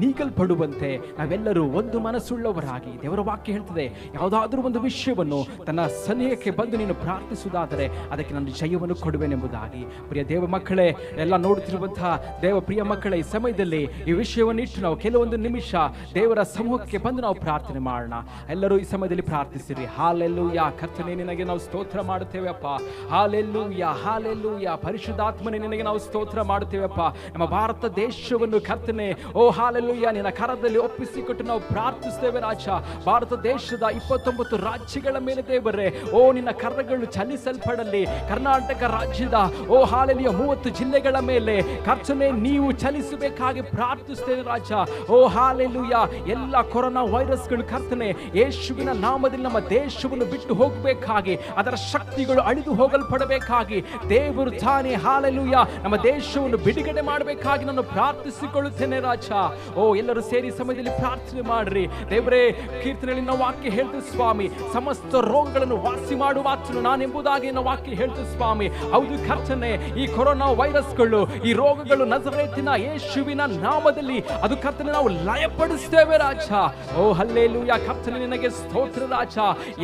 ನೀಗಲ್ಪಡುವಂತೆ ನಾವೆಲ್ಲರೂ ಒಂದು ಮನಸ್ಸುಳ್ಳವರಾಗಿ, ದೇವರ ವಾಕ್ಯ ಹೇಳ್ತದೆ, ಯಾವುದಾದ್ರೂ ಒಂದು ವಿಷಯವನ್ನು ತನ್ನ ಸನಿಹಕ್ಕೆ ಬಂದು ನೀನು ಪ್ರಾರ್ಥಿಸುವುದಾದರೆ ಅದಕ್ಕೆ ನಾನು ಜಯವನ್ನು ಕೊಡುವೆನೆಂಬುದಾಗಿ. ಪ್ರಿಯ ದೇವ ಮಕ್ಕಳೇ, ಎಲ್ಲ ನೋಡುತ್ತಿರುವಂತಹ ದೇವ ಪ್ರಿಯ ಮಕ್ಕಳೇ, ಈ ಸಮಯದಲ್ಲಿ ಈ ವಿಷಯವನ್ನು ಇಟ್ಟು ನಾವು ಕೆಲವೊಂದು ನಿಮಿಷ ದೇವರ ಸಮೂಹಕ್ಕೆ ಬಂದು ನಾವು ಪ್ರಾರ್ಥನೆ ಮಾಡೋಣ. ಎಲ್ಲರೂ ಈ ಸಮಯದಲ್ಲಿ ಪ್ರಾರ್ಥಿಸಿರಿ. ಹಲ್ಲೆಲೂಯಾ. ಕರ್ತನೇ, ನಿನಗೆ ನಾವು ಸ್ತೋತ್ರ ಮಾಡುತ್ತೇವೆ ಅಪ್ಪ. Hallelujah, hallelujah. ಪರಿಶುದ್ಧಾತ್ಮನೇ, ನಿನಗೆ ನಾವು ಸ್ತೋತ್ರ ಮಾಡುತ್ತೇವಪ್ಪ. ನಮ್ಮ ಭಾರತ ದೇಶವನ್ನು ಕರ್ತನೇ, ಓ ಹಲ್ಲೆಲೂಯಾ, ನಿನ್ನ ಕರದಲ್ಲಿ ಒಪ್ಪಿಸಿಕೊಟ್ಟು ನಾವು ಪ್ರಾರ್ಥಿಸ್ತೇವೆ ರಾಜ. ಭಾರತ ದೇಶದ 29 ರಾಜ್ಯಗಳ ಮೇಲೆ ದೇವರೇ, ಓ ನಿನ್ನ ಕರಗಳು ಚಲಿಸಲ್ಪಡಲಿ. ಕರ್ನಾಟಕ ರಾಜ್ಯದ ಓ ಹಲ್ಲೆಲೂಯಾ 30 ಜಿಲ್ಲೆಗಳ ಮೇಲೆ ಕರ್ತನೇ ನೀವು ಚಲಿಸಬೇಕಾಗಿ ಪ್ರಾರ್ಥಿಸ್ತೇವೆ ರಾಜ. ಓ ಹಲ್ಲೆಲೂಯಾ. ಎಲ್ಲ ಕೊರೋನಾ ವೈರಸ್ಗಳು ಕರ್ತನೆ ಯೇಸುವಿನ ನಾಮದಲ್ಲಿ ನಮ್ಮ ದೇಶವನ್ನು ಬಿಟ್ಟು ಹೋಗಬೇಕಾಗಿ, ಅದರ ಶಕ್ತಿಗಳು ಅಳಿದು ಹೋಗಲ್ಪಡಬೇಕಾಗಿ ದೇವರು ತಾನೇ ಹಲ್ಲೆಲೂಯಾ ನಮ್ಮ ದೇಶವನ್ನು ಬಿಡುಗಡೆ ಮಾಡಬೇಕಾಗಿ ನಾನು ಪ್ರಾರ್ಥಿಸಿಕೊಳ್ಳುತ್ತೇನೆ ರಾಜ. ಓ ಎಲ್ಲರೂ ಸೇರಿ ಸಮಯದಲ್ಲಿ ಪ್ರಾರ್ಥನೆ ಮಾಡ್ರಿ. ದೇವರೇ, ಕೀರ್ತನೆಯಲ್ಲಿ ನಾವು ವಾಕ್ಯ ಹೇಳ್ತೀವಿ ಸ್ವಾಮಿ, ಸಮಸ್ತ ರೋಗಗಳನ್ನು ವಾಸಿ ಮಾಡುವ ಆತನು ನಾನೆಂಬುದಾಗಿ ನಾವು ವಾಕ್ಯ ಹೇಳ್ತೀವಿ ಸ್ವಾಮಿ. ಹೌದು ಕರ್ತನೆ, ಈ ಕೊರೋನಾ ವೈರಸ್ಗಳು, ಈ ರೋಗಗಳು ನಜರೇತಿನ ಯೇಸುವಿನ ನಾಮದಲ್ಲಿ ಅದು ಕರ್ತನೆ ನಾವು ಲಯಪಡಿಸ್ತೇವೆ ರಾಜ. ಓ ಹಲ್ಲೆಲೂಯಾ. ಕರ್ತನೆ, ನಿನಗೆ ಸ್ತೋತ್ರ ರಾಜ.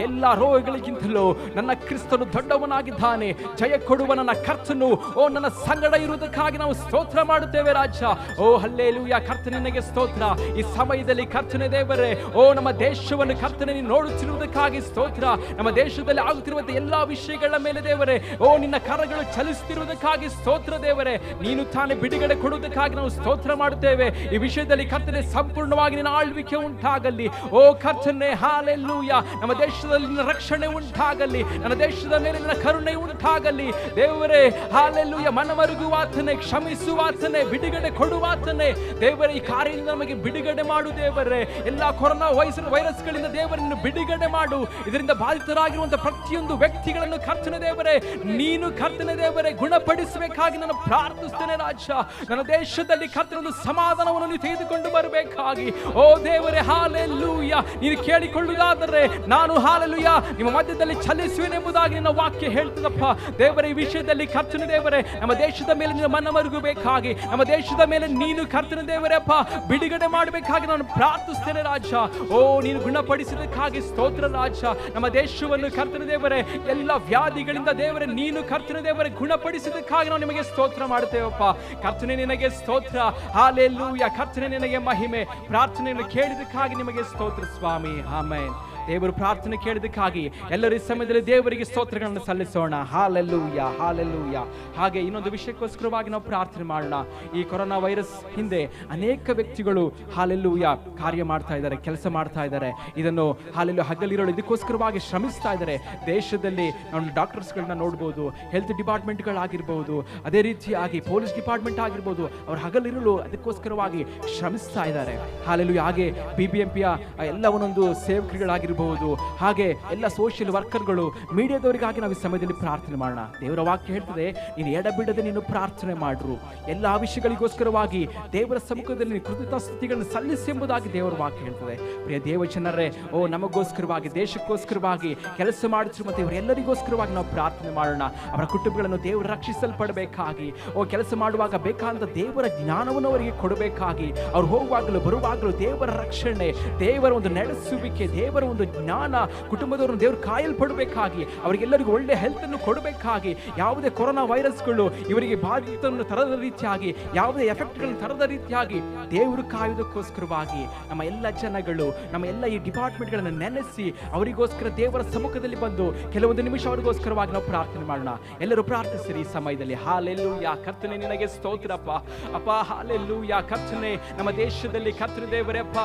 ಎಲ್ಲ ರೋಗಗಳಿಗಿಂತಲೂ ನನ್ನ ಕ್ರಿಸ್ತನು ದೊಡ್ಡವನಾಗಿದ್ದಾನೆ. ಜಯ ಕೊಡುವ ನನ್ನ ಕರ್ತನು ಓ ನನ್ನ ಸಂಗಡ ಇರುವುದಕ್ಕಾಗಿ ನಾವು ಸ್ತೋತ್ರ ಮಾಡುತ್ತೇವೆ ರಾಜ. ಓ ಹಲ್ಲೆಲೂಯಾ. ಕರ್ತನೆ, ನಿನಗೆ ಸ್ತೋತ್ರ. ಈ ಸಮಯದಲ್ಲಿ ಕರ್ತನೆ ದೇವರೇ, ಓ ನಮ್ಮ ದೇಶವನ್ನು ಕರ್ತನೆ ನೀನು ನೋಡುತ್ತಿರುವುದಕ್ಕಾಗಿ ಸ್ತೋತ್ರ. ನಮ್ಮ ದೇಶದಲ್ಲಿ ಆಗುತ್ತಿರುವಂತಹ ಎಲ್ಲಾ ವಿಷಯಗಳ ಮೇಲೆ ದೇವರೇ, ಓ ನಿನ್ನ ಕರಗಳು ಚಲಿಸುತ್ತಿರುವುದಕ್ಕಾಗಿ ಸ್ತೋತ್ರ ದೇವರೇ. ನೀನು ತಾನೇ ಬಿಡುಗಡೆ ಕೊಡುವುದಕ್ಕಾಗಿ ನಾವು ಸ್ತೋತ್ರ ಮಾಡುತ್ತೇವೆ. ಈ ವಿಷಯದಲ್ಲಿ ಕರ್ತನೆ ಸಂಪೂರ್ಣವಾಗಿ ನಿನ್ನ ಆಳ್ವಿಕೆ ಉಂಟಾಗಲಿ. ಓ ಕರ್ತನೆ, ಹಲ್ಲೆಲೂಯಾ. ನಮ್ಮ ದೇಶದಲ್ಲಿ ನಿನ್ನ ರಕ್ಷಣೆ ಉಂಟಾಗಲಿ. ನನ್ನ ದೇಶದ ಮೇಲೆ ನಿನ್ನ ಕರುಣೆ ಉಂಟಾಗಲಿ ದೇವರೇ. ಹಲ್ಲೆಲೂಯಾ. ಮನಮರುಗುವಾತನೇ, ಕ್ಷಮಿಸುವಾತನೇ, ಬಿಡುಗಡೆ ಕೊಡುವಾತನೇ ದೇವರೇ. ಈ ಕಾರ್ಯದಿಂದ ನಮಗೆ ಬಿಡುಗಡೆ ಮಾಡು ದೇವರೇ. ಎಲ್ಲಾ ಕೊರೋನಾ ವೈರಸ್ಗಳಿಂದ ದೇವರನ್ನು ಬಿಡುಗಡೆ ಮಾಡು. ಇದರಿಂದ ಬಾಧಿತರಾಗಿರುವಂತಹ ಪ್ರತಿಯೊಂದು ವ್ಯಕ್ತಿಗಳನ್ನು ಕರ್ತನೆ ದೇವರೇ, ನೀನು ಕರ್ತನೆ ದೇವರೇ ಗುಣಪಡಿಸಬೇಕಾಗಿ ನಾನು ಪ್ರಾರ್ಥಿಸ್ತೇನೆ ರಾಜ. ನನ್ನ ದೇಶದಲ್ಲಿ ಕರ್ತನೊಂದು ಸಮಾಧಾನವನ್ನು ನೀವು ತೆಗೆದುಕೊಂಡು ಬರಬೇಕಾಗಿ ಓ ದೇವರೇ. ಹಲ್ಲೆಲೂಯಾ. ನೀನು ಕೇಳಿಕೊಳ್ಳುವುದಾದರೆ ನಾನು ಹಲ್ಲೆಲೂಯಾ ನಿಮ್ಮ ಮಧ್ಯದಲ್ಲಿ ಚಲಿಸುವೆನೆಂಬುದಾಗಿ ನಿನ್ನ ವಾಕ್ಯ ಹೇಳ್ತದಪ್ಪ ದೇವರೇ. ಈ ವಿಷಯದಲ್ಲಿ ಕರ್ತನೆ ದೇವರೇ, ನಮ್ಮ ದೇಶದ ಮೇಲೆ ನೀನು ಮನಮರುಗಬೇಕಾಗಿ, ನಮ್ಮ ದೇಶದ ಮೇಲೆ ನೀನು ಕರ್ತನೆ ದೇವರೇ ಅಪ್ಪ ಬಿಡುಗಡೆ ಮಾಡಬೇಕಾಗಿ ನಾನು ಪ್ರಾರ್ಥಿಸ್ತೇನೆ ರಾಜ. ಓ ನೀನು ಗುಣಪಡಿಸಿದಕ್ಕಾಗಿ ಸ್ತೋತ್ರ ರಾಜ. ನಮ್ಮ ದೇಶವನ್ನು ಕರ್ತನೆ ದೇವರೇ ಎಲ್ಲ ವ್ಯಾಧಿಗಳಿಂದ ದೇವರೇ ನೀನು ಕರ್ತನೆ ದೇವರೇ ಗುಣಪಡಿಸಿದಕ್ಕಾಗಿ ನಾವು ನಿಮಗೆ ಸ್ತೋತ್ರ ಮಾಡುತ್ತೇವಪ್ಪ. ಕರ್ತನೆ ನಿನಗೆ ಸ್ತೋತ್ರ. ಹಲ್ಲೆಲೂಯಾ. ಕರ್ತನೆ ನಿನಗೆ ಮಹಿಮೆ. ಪ್ರಾರ್ಥನೆಯನ್ನು ಕೇಳಿದಕ್ಕಾಗಿ ನಿಮಗೆ ಸ್ತೋತ್ರ ಸ್ವಾಮಿ. ಆಮೆನ್. ದೇವರು ಪ್ರಾರ್ಥನೆ ಕೇಳಿದಕ್ಕಾಗಿ ಎಲ್ಲರ ಈ ಸಮಯದಲ್ಲಿ ದೇವರಿಗೆ ಸ್ತೋತ್ರಗಳನ್ನು ಸಲ್ಲಿಸೋಣ. Hallelujah, hallelujah. ಹಾಗೆ ಇನ್ನೊಂದು ವಿಷಯಕ್ಕೋಸ್ಕರವಾಗಿ ನಾವು ಪ್ರಾರ್ಥನೆ ಮಾಡೋಣ. ಈ ಕೊರೋನಾ ವೈರಸ್ ಹಿಂದೆ ಅನೇಕ ವ್ಯಕ್ತಿಗಳು ಹಾಲೆಲೂಯಾ ಕಾರ್ಯ ಮಾಡ್ತಾ ಇದ್ದಾರೆ, ಕೆಲಸ ಮಾಡ್ತಾ ಇದ್ದಾರೆ. ಇದನ್ನು ಹಾಲೆಲೂಯಾ ಹಗಲಿರೋಳು ಇದಕ್ಕೋಸ್ಕರವಾಗಿ ಶ್ರಮಿಸ್ತಾ ಇದ್ದಾರೆ. ದೇಶದಲ್ಲಿ ನಾವು ಡಾಕ್ಟರ್ಸ್ಗಳನ್ನ ನೋಡ್ಬೋದು, ಹೆಲ್ತ್ ಡಿಪಾರ್ಟ್ಮೆಂಟ್ಗಳಾಗಿರ್ಬೋದು, ಅದೇ ರೀತಿಯಾಗಿ ಪೊಲೀಸ್ ಡಿಪಾರ್ಟ್ಮೆಂಟ್ ಆಗಿರ್ಬೋದು, ಅವ್ರು ಹಗಲಿರಲು ಅದಕ್ಕೋಸ್ಕರವಾಗಿ ಶ್ರಮಿಸ್ತಾ ಇದ್ದಾರೆ. ಹಾಲೆಲೂಯಾ. ಹಾಗೆ BBMPಯ ಎಲ್ಲ ಒಂದೊಂದು ಸೇವಕರುಗಳಾಗಿರ್ಬೋದು, ಹಾಗೆ ಎಲ್ಲ ಸೋಷಿಯಲ್ ವರ್ಕರ್ಗಳು, ಮೀಡಿಯಾದವರಿಗಾಗಿ ನಾವು ಈ ಸಮಯದಲ್ಲಿ ಪ್ರಾರ್ಥನೆ ಮಾಡೋಣ. ದೇವರ ವಾಕ್ಯ ಹೇಳ್ತದೆ, ನೀನು ಎಡಬಿಡದೆ ನೀನು ಪ್ರಾರ್ಥನೆ ಮಾಡ್ರು. ಎಲ್ಲ ವಿಷಯಗಳಿಗೋಸ್ಕರವಾಗಿ ದೇವರ ಸಮ್ಮುಖದಲ್ಲಿ ಕೃತಜ್ಞತಾಸ್ತುತಿಗಳನ್ನು ಸಲ್ಲಿಸಿ ಎಂಬುದಾಗಿ ದೇವರ ವಾಕ್ಯ ಹೇಳ್ತದೆ. ಪ್ರಿಯ ದೇವಜನರೇ, ನಮಗೋಸ್ಕರವಾಗಿ, ದೇಶಕ್ಕೋಸ್ಕರವಾಗಿ ಕೆಲಸ ಮಾಡುತ್ತಿರುವ ಮತ್ತು ಇವರೆಲ್ಲರಿಗೋಸ್ಕರವಾಗಿ ನಾವು ಪ್ರಾರ್ಥನೆ ಮಾಡೋಣ. ಅವರ ಕುಟುಂಬಗಳನ್ನು ದೇವರು ರಕ್ಷಿಸಲ್ಪಡಬೇಕಾಗಿ, ಕೆಲಸ ಮಾಡುವಾಗ ಬೇಕಾದ ದೇವರ ಜ್ಞಾನವನ್ನು ಅವರಿಗೆ ಕೊಡಬೇಕಾಗಿ, ಅವ್ರು ಹೋಗುವಾಗಲೂ ಬರುವಾಗಲೂ ದೇವರ ರಕ್ಷಣೆ, ದೇವರ ಒಂದು ನಡೆಸುವಿಕೆ, ದೇವರ ಒಂದು ಜ್ಞಾನ, ಕುಟುಂಬದವರನ್ನು ದೇವರು ಕಾಯಲ್ಪಡಬೇಕಾಗಿ, ಅವರಿಗೆಲ್ಲರಿಗೂ ಒಳ್ಳೆ ಹೆಲ್ತ್ ಅನ್ನು ಕೊಡಬೇಕಾಗಿ, ಯಾವುದೇ ಕೊರೋನಾ ವೈರಸ್ಗಳು ಇವರಿಗೆ ಬಾಧಿತವನ್ನು ತರದ ರೀತಿಯಾಗಿ, ಯಾವುದೇ ಎಫೆಕ್ಟ್ಗಳನ್ನು ತರದ ರೀತಿಯಾಗಿ ದೇವರು ಕಾಯುವುದಕ್ಕೋಸ್ಕರವಾಗಿ ನಮ್ಮ ಎಲ್ಲ ಜನಗಳು, ನಮ್ಮ ಎಲ್ಲ ಈ ಡಿಪಾರ್ಟ್ಮೆಂಟ್ಗಳನ್ನು ನೆನೆಸಿ ಅವರಿಗೋಸ್ಕರ ದೇವರ ಸಮ್ಮುಖದಲ್ಲಿ ಬಂದು ಕೆಲವೊಂದು ನಿಮಿಷ ಅವರಿಗೋಸ್ಕರವಾಗಿ ನಾವು ಪ್ರಾರ್ಥನೆ ಮಾಡೋಣ. ಎಲ್ಲರೂ ಪ್ರಾರ್ಥಿಸಿರಿ ಈ ಸಮಯದಲ್ಲಿ. ಹಾಲೆಲೂಯಾ. ಕರ್ತನೇ ನಿನಗೆ ಸ್ತೋತ್ರಪ್ಪ. ಅಪ್ಪ ಹಾಲೆಲೂಯಾ. ಕರ್ತನೇ ನಮ್ಮ ದೇಶದಲ್ಲಿ ಕರ್ತನ ದೇವರೇ ಅಪ್ಪ,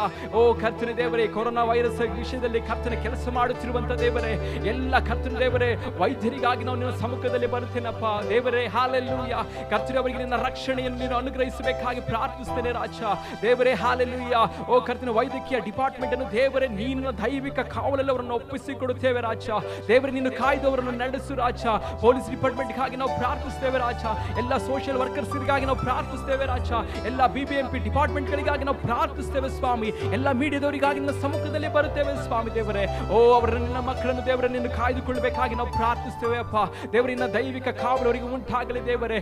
ಕರ್ತನ ದೇವರೇ, ಕೊರೋನಾ ವೈರಸ್ ವಿಷಯದಲ್ಲಿ ಕರ್ತನ ಕೆಲಸ ಮಾಡುತ್ತಿರುವಂತ ದೇವರೇ, ಎಲ್ಲ ಕರ್ತನ ದೇವರೇ, ವೈದ್ಯರಿಗಾಗಿ ನಾವು ನಿನ್ನ ಸಮ್ಮುಖದಲ್ಲಿ ಬರುತ್ತೇನಪ್ಪ ದೇವರೇ. ಹಾಲೆಲೂಯಾ. ಕರ್ತನ ಅವರಿಗೆ ನಿನ್ನ ರಕ್ಷಣೆಯನ್ನು ನೀನು ಅನುಗ್ರಹಿಸಬೇಕಾಗಿ ಪ್ರಾರ್ಥಿಸ್ತೇನೆ ರಾಜ ದೇವರೇ. ಹಾಲೆಲೂಯಾ. ಕರ್ತನ ವೈದ್ಯಕೀಯ ಡಿಪಾರ್ಟ್ಮೆಂಟ್ ಅನ್ನು ದೇವರೇ ನೀನು ದೈವಿಕ ಕಾವಲಲ್ಲಿ ಅವರನ್ನು ಒಪ್ಪಿಸಿಕೊಡುತ್ತೇವೆ ರಾಜ ದೇವರೇ. ನೀನು ಕಾಯ್ದವರನ್ನು ನಡೆಸು ರಾಜ. ಪೊಲೀಸ್ ಡಿಪಾರ್ಟ್ಮೆಂಟ್ಗಾಗಿ ನಾವು ಪ್ರಾರ್ಥಿಸ್ತೇವೆ ರಾಜ. ಎಲ್ಲ ಸೋಷಿಯಲ್ ವರ್ಕರ್ಸ್ಗಳಿಗಾಗಿ ನಾವು ಪ್ರಾರ್ಥಿಸ್ತೇವೆ ರಾಜ. ಎಲ್ಲ BBMP ಡಿಪಾರ್ಟ್ಮೆಂಟ್ಗಳಿಗಾಗಿ ನಾವು ಪ್ರಾರ್ಥಿಸ್ತೇವೆ ಸ್ವಾಮಿ. ಎಲ್ಲ ಮೀಡಿಯಾದವರಿಗಾಗಿ ನಿನ್ನ ಸಮ್ಮುಖದಲ್ಲಿ ಬರುತ್ತೇವೆ ಸ್ವಾಮಿ ದೇವರೇ. ಅವರ ನಿನ್ನ ಮಕ್ಕಳನ್ನು ದೇವರೇ ನಿನ್ನ ಕಾಯ್ದುಕೊಳ್ಳಬೇಕಾಗಿ ನಾವು ಪ್ರಾರ್ಥಿಸ್ತೇವೆ ಅಪ್ಪ ದೇವರೇ. ನಿನ್ನ ದೈವಿಕ ಕಾವಲವರಿಗೆ ಉಂಟಾಗಲಿ ದೇವರೇ.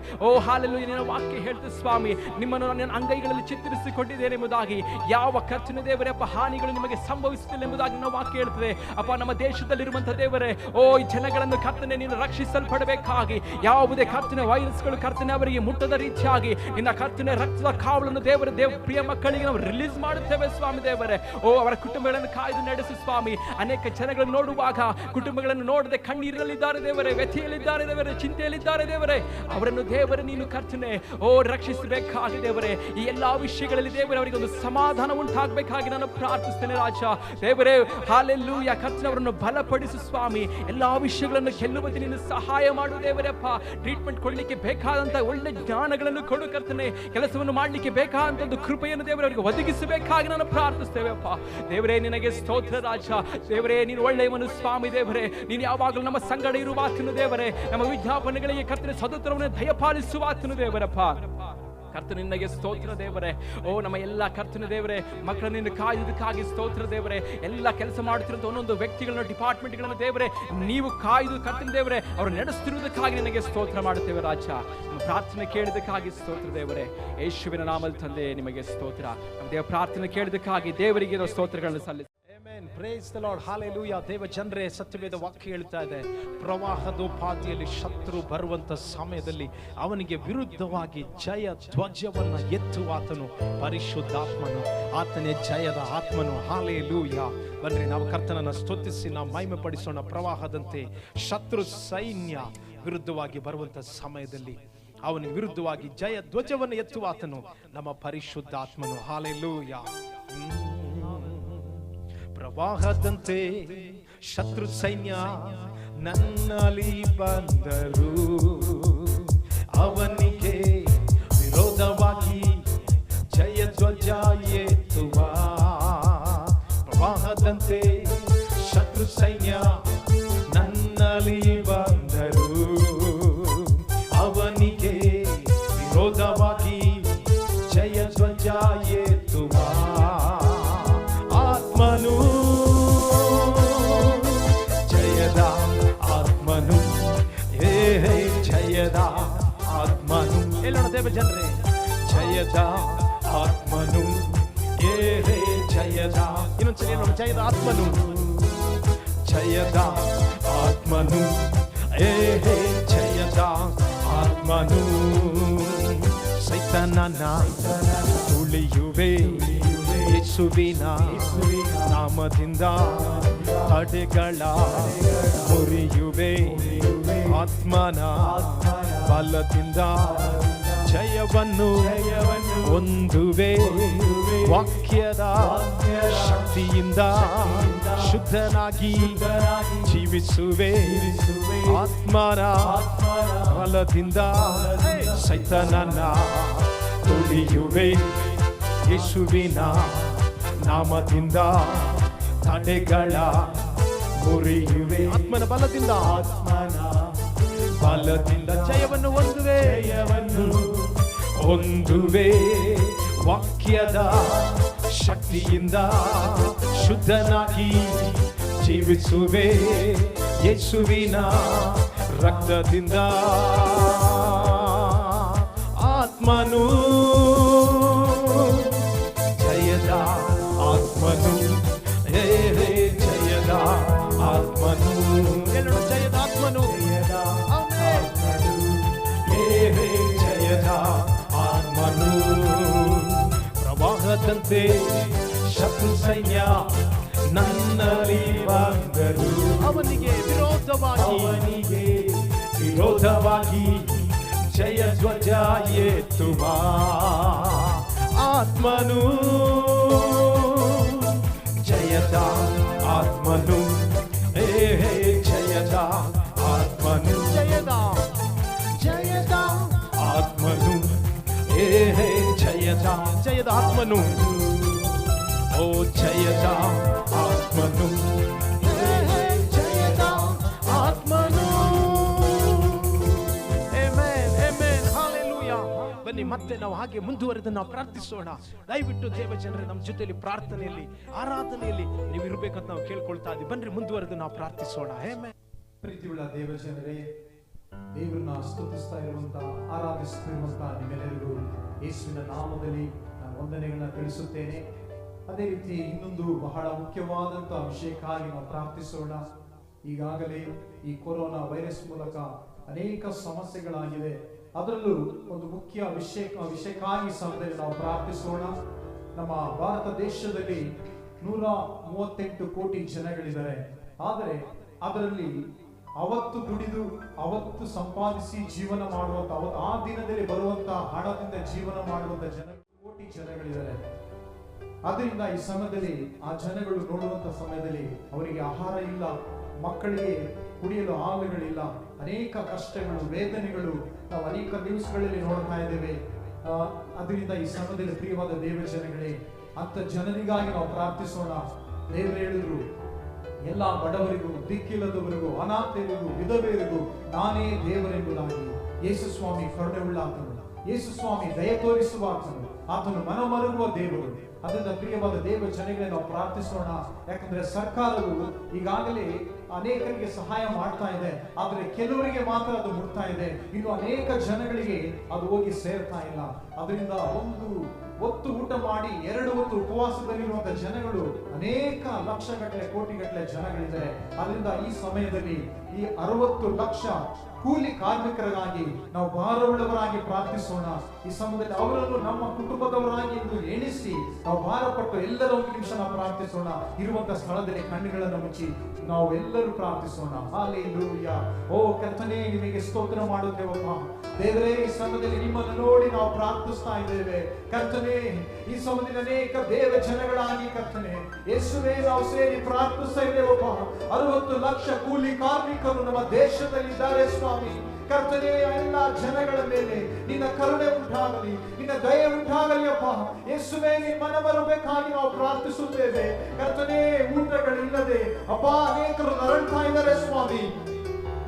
ಹಾಲೆಲೂಯಾ. ನಿನ್ನ ವಾಕ್ಯ ಹೇಳ್ತದೆ ಸ್ವಾಮಿ, ನಿಮ್ಮನ್ನು ನನ್ನ ಅಂಗೈಗಳಲ್ಲಿ ಚಿತ್ರಿಸಿಕೊಂಡಿದ್ದೇನೆ ಎಂಬುದಾಗಿ. ಯಾವ ಕರ್ತನ ದೇವರೇ ಅಪ್ಪ ಹಾನಿಗಳು ನಿಮಗೆ ಸಂಭವಿಸುತ್ತಿಲ್ಲ ಎಂಬುದಾಗಿ ನಾವು ವಾಕ್ಯ ಹೇಳ್ತದೆ ಅಪ್ಪ. ನಮ್ಮ ದೇಶದಲ್ಲಿರುವಂತಹ ದೇವರೇ, ಈ ಜನಗಳನ್ನು ಕರ್ತನೆ ನೀನು ರಕ್ಷಿಸಲ್ಪಡಬೇಕಾಗಿ, ಯಾವುದೇ ಕರ್ತನ ವೈರಸ್ಗಳು ಕರ್ತನೆ ಅವರಿಗೆ ಮುಟ್ಟದ ರೀತಿಯಾಗಿ ನಿನ್ನ ಕರ್ತನೆ ರಕ್ತದ ಕಾವಲನ್ನು ದೇವರ ಪ್ರಿಯ ಮಕ್ಕಳಿಗೆ ನಾವು ರಿಲೀಸ್ ಮಾಡುತ್ತೇವೆ ಸ್ವಾಮಿ ದೇವರೇ. ಅವರ ಕುಟುಂಬಗಳನ್ನು ಕಾಯ್ದು ನಡೆಸು ಸ್ವಾಮಿ. ಅನೇಕ ಜನಗಳನ್ನು ನೋಡುವಾಗ ಕುಟುಂಬಗಳನ್ನು ನೋಡದೆ ಕಣ್ಣೀರಲ್ಲಿದ್ದಾರೆ ದೇವರೇ, ವ್ಯಥೆಯಲ್ಲಿದ್ದಾರೆ ದೇವರೇ, ಚಿಂತೆಯಲ್ಲಿದ್ದಾರೆ ದೇವರೇ. ಅವರನ್ನು ದೇವರೇ ನೀನು ಕರ್ತನೆ ರಕ್ಷಿಸಬೇಕಾಗಿ ದೇವರೇ. ಈ ಎಲ್ಲಾ ವಿಷಯಗಳಲ್ಲಿ ದೇವರೇ ಅವರಿಗೆ ಒಂದು ಸಮಾಧಾನ ಉಂಟಾಗಬೇಕಾಗಿ ನಾನು ಪ್ರಾರ್ಥಿಸ್ತೇನೆ ರಾಜ ದೇವರೇ. ಹಾಲೆಲೂಯಾ. ಕರ್ತನೆ ಅವರನ್ನು ಬಲಪಡಿಸು ಸ್ವಾಮಿ. ಎಲ್ಲಾ ವಿಷಯಗಳನ್ನು ಗೆಲ್ಲುವಂತೆ ನೀನು ಸಹಾಯ ಮಾಡು ದೇವರಪ್ಪ. ಟ್ರೀಟ್ಮೆಂಟ್ ಕೊಡಲಿಕ್ಕೆ ಬೇಕಾದಂತ ಒಳ್ಳೆ ಜ್ಞಾನಗಳನ್ನು ಕೊಡು ಕರ್ತನೆ. ಕೆಲಸವನ್ನು ಮಾಡಲಿಕ್ಕೆ ಬೇಕಾದಂತ ಒಂದು ಕೃಪೆಯನ್ನು ದೇವರೇ ಅವರಿಗೆ ಒದಗಿಸಬೇಕಾಗಿ ನಾನು ಪ್ರಾರ್ಥಿಸ್ತೇವೆ ಅಪ್ಪ ದೇವರೇ. ನಿನಗೆ ಸ್ತೋತ್ರ ರಾಜ ದೇವರೇ. ನೀನು ಒಳ್ಳೆಯವನು ಸ್ವಾಮಿ ದೇವರೇ. ನೀನು ಯಾವಾಗಲೂ ನಮ್ಮ ಸಂಗಡ ಇರುವಾತನು ದೇವರೇ. ನಮ್ಮ ವಿಜ್ಞಾಪನೆಗಳಿಗೆ ಕರ್ತನೆ ಸದುತ್ತರವನ್ನು ದಯಪಾಲಿಸುವಾತನು ದೇವರಪ್ಪ. ಕರ್ತನ ನಿನಗೆ ಸ್ತೋತ್ರ ದೇವರೇ. ನಮ್ಮ ಎಲ್ಲ ಕರ್ತನ ದೇವರೇ ಮಕ್ಕಳನ್ನು ನಿನ್ನ ಕಾಯುವುದಕ್ಕಾಗಿ ಸ್ತೋತ್ರ ದೇವರೇ. ಎಲ್ಲ ಕೆಲಸ ಮಾಡುತ್ತಿರುವಂತ ಒಂದೊಂದು ವ್ಯಕ್ತಿಗಳನ್ನ ಡಿಪಾರ್ಟ್ಮೆಂಟ್ಗಳನ್ನು ದೇವರೇ ನೀವು ಕಾಯ್ದು ಕರ್ತನ ದೇವರೇ ಅವರು ನಡೆಸುತ್ತಿರುವುದಕ್ಕಾಗಿ ನಿನಗೆ ಸ್ತೋತ್ರ ಮಾಡುತ್ತೇವೆ ರಾಜ. ನಮ್ಮ ಪ್ರಾರ್ಥನೆ ಕೇಳಿದಕ್ಕಾಗಿ ಸ್ತೋತ್ರ ದೇವರೇ. ಯೇಸುವಿನ ನಾಮದಲ್ಲಿ ತಂದೆ ನಿಮಗೆ ಸ್ತೋತ್ರ. ನಮ್ಮ ದೇವ ಪ್ರಾರ್ಥನೆ ಕೇಳಿದಕ್ಕಾಗಿ ದೇವರಿಗೆ ನಾವು ಸ್ತೋತ್ರಗಳನ್ನು ಸಲ್ಲಿಸಿ. Amen. Praise the Lord. Hallelujah. ದೇವ ಜನರೇ, ಸತ್ಯವೇದ ವಾಕ್ಯ ಹೇಳ್ತಾ ಇದೆ, ಪ್ರವಾಹದೋಪಾದಿಯಲ್ಲಿ ಶತ್ರು ಬರುವಂತ ಸಮಯದಲ್ಲಿ ಅವನಿಗೆ ವಿರುದ್ಧವಾಗಿ ಜಯ ಧ್ವಜವನ್ನ ಎತ್ತುವಾತನು ಪರಿಶುದ್ಧಾತ್ಮನು. ಆತನೇ ಜಯದ ಆತ್ಮನು. ಹಾಲೆಲೂಯಾ. ಬನ್ರಿ ನಾವು ಕರ್ತನನ್ನ ಸ್ತುತಿಸಿ ನಾವು ಮಹಿಮೆ ಪಡಿಸೋಣ. ಪ್ರವಾಹದಂತೆ ಶತ್ರು ಸೈನ್ಯ ವಿರುದ್ಧವಾಗಿ ಬರುವಂತ ಸಮಯದಲ್ಲಿ ಅವನಿಗೆ ವಿರುದ್ಧವಾಗಿ ಜಯ ಧ್ವಜವನ್ನು ಎತ್ತುವಾತನು ನಮ್ಮ ಪರಿಶುದ್ಧಾತ್ಮನು. ಹಾಲೆಲೂಯಾ. ಪ್ರವಾಹದಂತೆ ಶತ್ರು ಸೈನ್ಯ ನನ್ನಲ್ಲಿ ಬಂದರು, ಅವನಿಗೆ ವಿರೋಧವಾಗಿ ಜಯ ಧ್ವಜ ಎತ್ತುವ. ಪ್ರವಾಹದಂತೆ ಶತ್ರು ಸೈನ್ಯ ನನ್ನಲ್ಲಿ ಬಂದರು, ಅವನಿಗೆ ವಿರೋಧವಾಗಿ ಜಯ ಧ್ವಜ ಎತ್ತುವ. ಆತ್ಮನು ಜಯದ ಆತ್ಮನು, ಜಯದ ಆತ್ಮನು. ಎಲ್ಲೋಣ ದೇವ ಜನರೇ, ಜಯದ ಆತ್ಮನು, ಜಯದ. ಇನ್ನೊಂದ್ಸಲ ಹೇಳೋಣ, ಜಯದ ಆತ್ಮನು, ಜಯದ ಆತ್ಮನು, ಜಯದ ಆತ್ಮನು. ಸೈತಾನನ ತುಳಿಯುವೆ ಯೇಸುವಿನ ನಾಮದಿಂದ, ತಡೆಗಳ ಮುರಿಯುವೆ ಆತ್ಮನ ಬಲದಿಂದ ಜಯವನ್ನು ಹೊಂದುವೆ ವಾಕ್ಯದ ಶಕ್ತಿಯಿಂದ ಶುದ್ಧನಾಗಿ ಜೀವಿಸುವೆ ಆತ್ಮನ ಬಲದಿಂದ ಸೈತಾನನ ತುಳಿಯುವೆ ಯೇಸುವಿನ ನಾಮದಿಂದ ತಡೆಗಳ ಮುರಿಯುವೆ ಆತ್ಮನ ಬಲದಿಂದ ಜಯವನ್ನು ಹೊಂದುವೆ ವಾಕ್ಯದ ಶಕ್ತಿಯಿಂದ ಶುದ್ಧನಾಗಿ ಜೀವಿಸುವೆ ಯೇಸುವಿನ ರಕ್ತದಿಂದ ಆತ್ಮನು ಜಯದ ಆತ್ಮನು ಜಯದ ಆತ್ಮನು ಎಲ್ಲರೂ ಜಯದ ಆತ್ಮನು ಜಯದ ಆತ್ಮನು ಪ್ರವಾಹದಂತೆ ಶತ್ರು ಸೈನ್ಯ ನನ್ನಲ್ಲಿ ಬಂದರು ಅವನಿಗೆ ವಿರೋಧವಾಗಿ ಜಯ ಧ್ವಜ ಎತ್ತುವ ಆತ್ಮನು ಜಯದ ಆತ್ಮನು ಜಯದ ಆತ್ಮನು ಜಯದ ಆತ್ಮನು ಜಯದ ಆತ್ಮನು ಓ ಜಯದ ಆತ್ಮನು ಜಯದ ಆತ್ಮನು ಬನ್ನಿ ಮತ್ತೆ ನಾವು ಹಾಗೆ ಮುಂದುವರೆದು ನಾವು ಪ್ರಾರ್ಥಿಸೋಣ. ದಯವಿಟ್ಟು ದೇವ ಜನರೇ ನಮ್ಮ ಜೊತೆಯಲ್ಲಿ ಪ್ರಾರ್ಥನೆಯಲ್ಲಿ ಆರಾಧನೆಯಲ್ಲಿ ನೀವು ಇರಬೇಕಂತ ನಾವು ಕೇಳ್ಕೊಳ್ತಾ ಇದ್ದೀವಿ. ಬನ್ನಿ ಮುಂದುವರೆದು ನಾವು ಪ್ರಾರ್ಥಿಸೋಣ. ಪ್ರೀತಿಯುಳ್ಳ ದೇವ ಜನರೇ, ದೇವರನ್ನ ಸ್ತುತಿಸ್ತಾ ಇರುವಂತ ಆರಾಧಿಸುತ್ತಿರುವಂತ ನಿಮ್ಮೆಲ್ಲರಿಗೂ ಯೇಸುವಿನ ನಾಮದಲ್ಲಿ ನಾನು ವಂದನೆಗಳನ್ನ ತಿಳಿಸುತ್ತೇನೆ. ಅದೇ ರೀತಿ ಇನ್ನೊಂದು ಬಹಳ ಮುಖ್ಯವಾದಂತ ವಿಷಯಕ್ಕಾಗಿ ನಾವು ಪ್ರಾರ್ಥಿಸೋಣ. ಈಗಾಗಲೇ ಈ ಕೊರೋನಾ ವೈರಸ್ ಮೂಲಕ ಅನೇಕ ಸಮಸ್ಯೆಗಳಾಗಿವೆ. ಅದರಲ್ಲೂ ಒಂದು ಮುಖ್ಯ ವಿಷಯಕ್ಕಾಗಿ ಸಮಯದಲ್ಲಿ ನಾವು ಪ್ರಾರ್ಥಿಸೋಣ. ನಮ್ಮ ಭಾರತ ದೇಶದಲ್ಲಿ 138 ಕೋಟಿ ಜನಗಳಿದ್ದಾರೆ. ಆದರೆ ಅದರಲ್ಲಿ ಅವತ್ತು ದುಡಿದು ಅವತ್ತು ಸಂಪಾದಿಸಿ ಜೀವನ ಮಾಡುವಂತ ಆ ದಿನದಲ್ಲಿ ಬರುವಂತ ಹಣದಿಂದ ಜೀವನ ಮಾಡುವಂತ ಕೋಟಿ ಜನಗಳಿದ್ದಾರೆ. ಅದರಿಂದ ಈ ಸಮಯದಲ್ಲಿ ಆ ಜನಗಳು ನೋಡುವಂತ ಸಮಯದಲ್ಲಿ ಅವರಿಗೆ ಆಹಾರ ಇಲ್ಲ, ಮಕ್ಕಳಿಗೆ ಕುಡಿಯಲು ಹಾಲುಗಳಿಲ್ಲ, ಅನೇಕ ಕಷ್ಟಗಳು, ವೇದನೆಗಳು ನಾವು ಅನೇಕ ನ್ಯೂಸ್ಗಳಲ್ಲಿ ನೋಡ್ತಾ ಇದ್ದೇವೆ. ಅದರಿಂದ ಈ ಸಮಯದಲ್ಲಿ ಪ್ರಿಯವಾದ ದೇವ ಜನಗಳೇ, ಅಂತ ಜನರಿಗಾಗಿ ನಾವು ಪ್ರಾರ್ಥಿಸೋಣ. ದೇವರು ಹೇಳಿದ್ರು, ಎಲ್ಲ ಬಡವರಿಗೂ, ದಿಕ್ಕಿಲ್ಲದವರಿಗೂ, ಅನಾಥರಿಗೂ, ವಿಧವೆಯರಿಗೂ ನಾನೇ ದೇವರೆಂಬುದಾಗಿ. ಯೇಸು ಸ್ವಾಮಿ ಕರುಣೆ ಉಳ್ಳ ಆತನು, ಯೇಸು ಸ್ವಾಮಿ ದಯ ತೋರಿಸುವ ಆತನು, ಆತನು ಮನಮರುಗುವ ದೇವರು. ಅದರಿಂದ ಪ್ರಿಯವಾದ ದೇವ ಜನಗಳೇ ನಾವು ಪ್ರಾರ್ಥಿಸೋಣ. ಯಾಕಂದ್ರೆ ಸರ್ಕಾರವು ಈಗಾಗಲೇ ಅನೇಕರಿಗೆ ಸಹಾಯ ಮಾಡ್ತಾ ಇದೆ, ಆದರೆ ಕೆಲವರಿಗೆ ಮಾತ್ರ ಅದು ಮುಟ್ತಾ ಇದೆ. ಇನ್ನು ಅನೇಕ ಜನಗಳಿಗೆ ಅದು ಹೋಗಿ ಸೇರ್ತಾ ಇಲ್ಲ. ಅದರಿಂದ ಒಂದು ಹೊತ್ತು ಊಟ ಮಾಡಿ 2 ಹೊತ್ತು ಉಪವಾಸದಲ್ಲಿರುವಂತಹ ಜನಗಳು ಅನೇಕ ಲಕ್ಷಗಟ್ಟಲೆ, ಕೋಟಿಗಟ್ಟಲೆ ಜನಗಳಿದ್ದಾರೆ. ಅದರಿಂದ ಈ ಸಮಯದಲ್ಲಿ ಈ 60 ಲಕ್ಷ ಕೂಲಿ ಕಾರ್ಮಿಕರಿಗಾಗಿ ನಾವು ಭಾರವುಳ್ಳವರಾಗಿ ಪ್ರಾರ್ಥಿಸೋಣ. ಈ ಸಮಯದಲ್ಲಿ ಅವರನ್ನು ನಮ್ಮ ಕುಟುಂಬದವರಾಗಿ ಎಂದು ಎಣಿಸಿ ನಾವು ಭಾರಪಟ್ಟು ಎಲ್ಲರ ಒಂದು ನಿಮಿಷ ನಾವು ಪ್ರಾರ್ಥಿಸೋಣ. ಇರುವಂತಹ ಸ್ಥಳದಲ್ಲಿ ಕಣ್ಣುಗಳನ್ನು ಮುಚ್ಚಿ ನಾವು ಎಲ್ಲರೂ ಪ್ರಾರ್ಥಿಸೋಣ. ಹಲ್ಲೆಲೂಯಾ. ಓ ಕರ್ತನೇ, ನಿಮಗೆ ಸ್ತೋತ್ರ ಮಾಡುತ್ತೇವಪ್ಪ. ದೇವರೇ, ಈ ಸಮಯದಲ್ಲಿ ನಿಮ್ಮನ್ನು ನೋಡಿ ನಾವು ಪ್ರಾರ್ಥಿಸ್ತಾ ಇದ್ದೇವೆ. ಕರ್ತನೇ, ಈ ಸಮಯದಲ್ಲಿ ಅನೇಕ ದೇವ ಜನಗಳಾಗಿ ಕರ್ತನೇ ಯೇಸುವೇ ನಾವು ಸೇರಿ ಪ್ರಾರ್ಥಿಸ್ತಾ ಇದ್ದೇವಪ್ಪ. 60 ಲಕ್ಷ ಕೂಲಿ ಕಾರ್ಮಿಕರು ನಮ್ಮ ದೇಶದಲ್ಲಿ ಇದ್ದಾರೆ ಸ್ವಾಮಿ. ಕರ್ತನೇ, ಎಲ್ಲ ಜನಗಳ ಮೇಲೆ ನಿನ್ನ ಕರುಣೆ ಉಂಟಾಗಲಿ, ನಿನ್ನ ದಯೆ ಉಂಟಾಗಲಿ ಅಪ್ಪ. ಯೇಸುವೇ, ನಿನ್ನ ಮನ ಬರಬೇಕಾಗಿ ನಾವು ಪ್ರಾರ್ಥಿಸುತ್ತೇವೆ. ಕರ್ತನೇ, ಊಟಗಳಿಲ್ಲದೆ ಅಪ್ಪ ಅನೇಕರು ನರಳ್ತಾ ಇದ್ದಾರೆ ಸ್ವಾಮಿ.